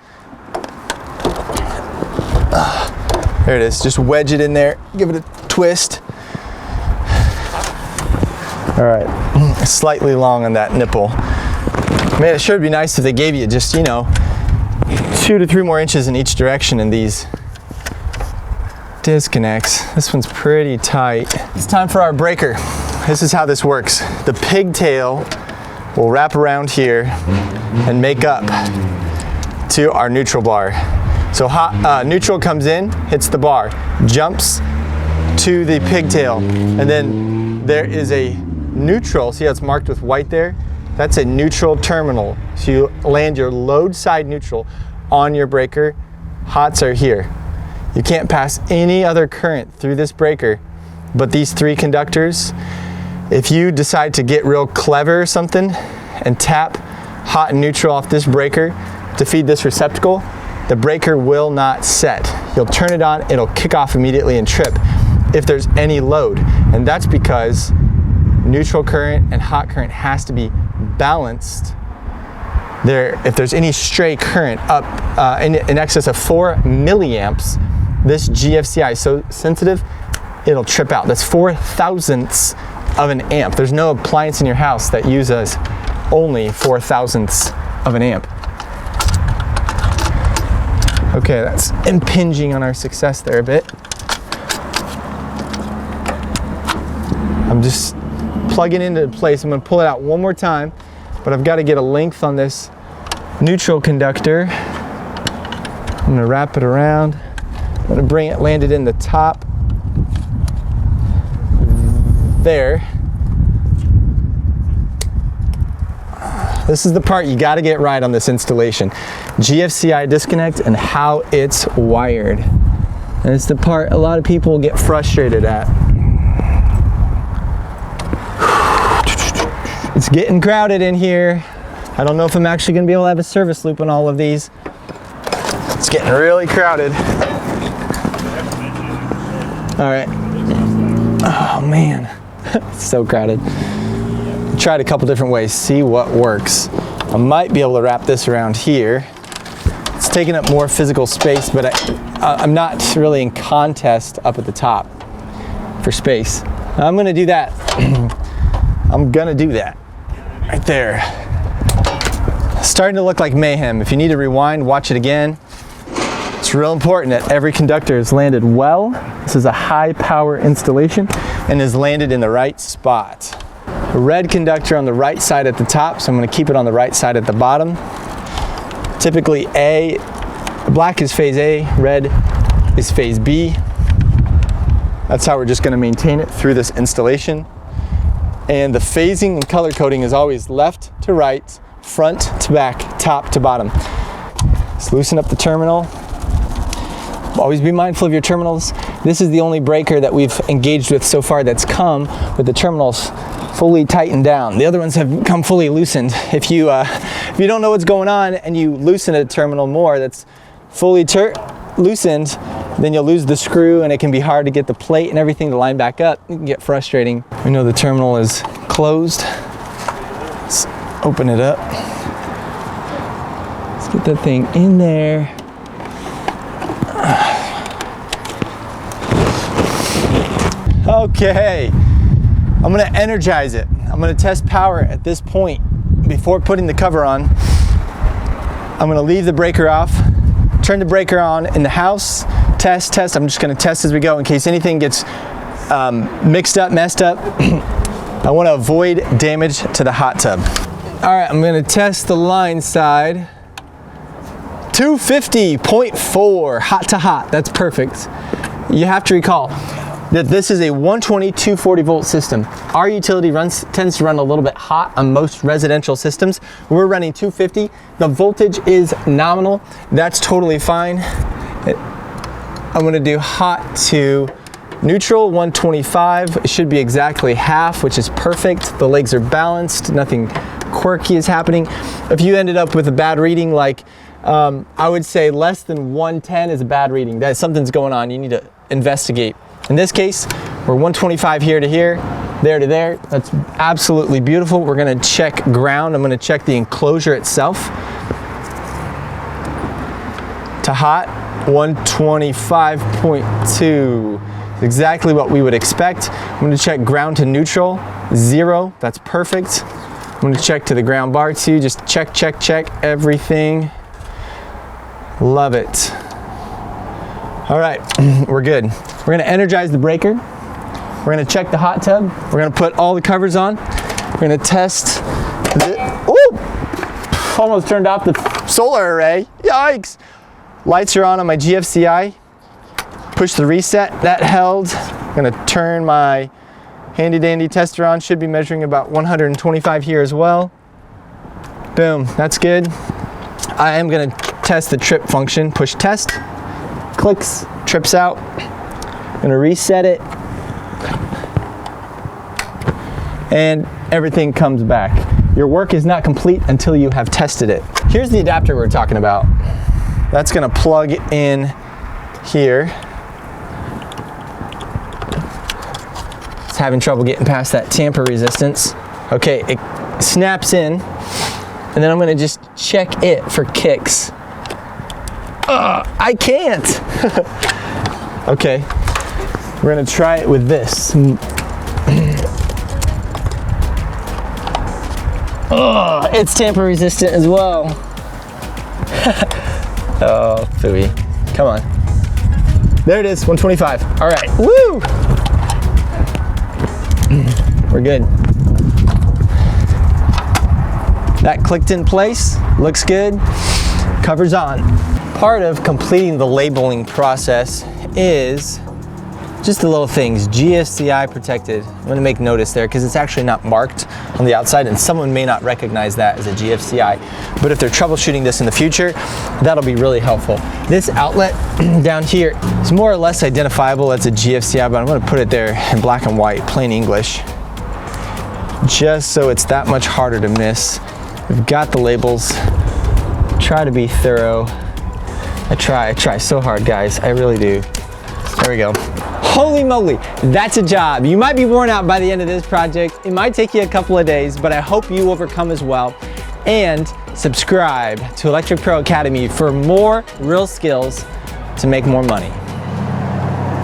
There it is. Just wedge it in there, give it a twist. All right, slightly long on that nipple. Man, it sure would be nice if they gave you just, 2 to 3 more inches in each direction in these disconnects. This one's pretty tight. It's time for our breaker. This is how this works. The pigtail will wrap around here and make up to our neutral bar. So neutral comes in, hits the bar, jumps to the pigtail, and then there is a neutral. See how it's marked with white there? That's a neutral terminal. So you land your load side neutral on your breaker. Hots are here. You can't pass any other current through this breaker but these 3 conductors. If you decide to get real clever or something and tap hot and neutral off this breaker to feed this receptacle, the breaker will not set. You'll turn it on, it'll kick off immediately and trip if there's any load. And that's because neutral current and hot current has to be balanced. If there's any stray current up in excess of 4 milliamps, this GFCI is so sensitive, it'll trip out. That's 4/1000ths of an amp. There's no appliance in your house that uses only 4/1000ths of an amp. Okay, that's impinging on our success there a bit. I'm just plugging into place. I'm gonna pull it out one more time, but I've got to get a length on this neutral conductor. I'm gonna wrap it around. I'm gonna bring it, land it in the top there. This is the part you got to get right on this installation. GFCI disconnect and how it's wired. And it's the part a lot of people get frustrated at. It's getting crowded in here. I don't know if I'm actually going to be able to have a service loop on all of these. It's getting really crowded. All right. Oh man, it's so crowded. Tried a couple different ways, see what works. I might be able to wrap this around here. It's taking up more physical space, but I'm not really in contest up at the top for space. I'm gonna do that. I'm gonna do that right there. Starting to look like mayhem. If you need to rewind, watch it again. It's real important that every conductor is landed well. This is a high power installation and is landed in the right spot. A red conductor on the right side at the top, so I'm going to keep it on the right side at the bottom. Typically black is phase A, red is phase B. That's how we're just going to maintain it through this installation. And the phasing and color coding is always left to right, front to back, top to bottom. Just loosen up the terminal. Always be mindful of your terminals. This is the only breaker that we've engaged with so far that's come with the terminals fully tightened down. The other ones have come fully loosened. If you don't know what's going on and you loosen a terminal more that's fully loosened, then you'll lose the screw and it can be hard to get the plate and everything to line back up. It can get frustrating. We know the terminal is closed. Let's open it up. Let's get that thing in there. Okay. I'm gonna energize it. I'm gonna test power at this point before putting the cover on. I'm gonna leave the breaker off, turn the breaker on in the house, test. I'm just gonna test as we go in case anything gets mixed up, messed up. I wanna avoid damage to the hot tub. All right, I'm gonna test the line side. 250.4, hot to hot, that's perfect. You have to recall that this is a 120, 240 volt system. Our utility tends to run a little bit hot on most residential systems. We're running 250. The voltage is nominal. That's totally fine. I'm gonna do hot to neutral, 125. It should be exactly half, which is perfect. The legs are balanced, nothing quirky is happening. If you ended up with a bad reading, like I would say less than 110 is a bad reading. That something's going on, you need to investigate. In this case, we're 125 here to here, there to there. That's absolutely beautiful. We're gonna check ground. I'm gonna check the enclosure itself. To hot, 125.2. Exactly what we would expect. I'm gonna check ground to neutral, 0. That's perfect. I'm gonna check to the ground bar too. Just check everything. Love it. All right, we're good. We're gonna energize the breaker. We're gonna check the hot tub. We're gonna put all the covers on. We're gonna test ooh! Almost turned off the solar array. Yikes! Lights are on my GFCI. Push the reset, that held. I'm gonna turn my handy dandy tester on. Should be measuring about 125 here as well. Boom, that's good. I am gonna test the trip function. Push test, clicks, trips out. I'm gonna reset it. And everything comes back. Your work is not complete until you have tested it. Here's the adapter we're talking about. That's gonna plug in here. It's having trouble getting past that tamper resistance. Okay, it snaps in, and then I'm gonna just check it for kicks. I can't. Okay, we're gonna try it with this. Oh, it's tamper resistant as well. Oh, phooey. Come on. There it is, 125. All right, woo! We're good. That clicked in place, looks good, cover's on. Part of completing the labeling process is just the little things, GFCI protected. I'm gonna make notice there because it's actually not marked on the outside and someone may not recognize that as a GFCI. But if they're troubleshooting this in the future, that'll be really helpful. This outlet down here is more or less identifiable as a GFCI, but I'm gonna put it there in black and white, plain English, just so it's that much harder to miss. We've got the labels. Try to be thorough. I try so hard, guys, I really do. There we go. Holy moly, that's a job. You might be worn out by the end of this project. It might take you a couple of days, but I hope you overcome as well. And subscribe to Electric Pro Academy for more real skills to make more money.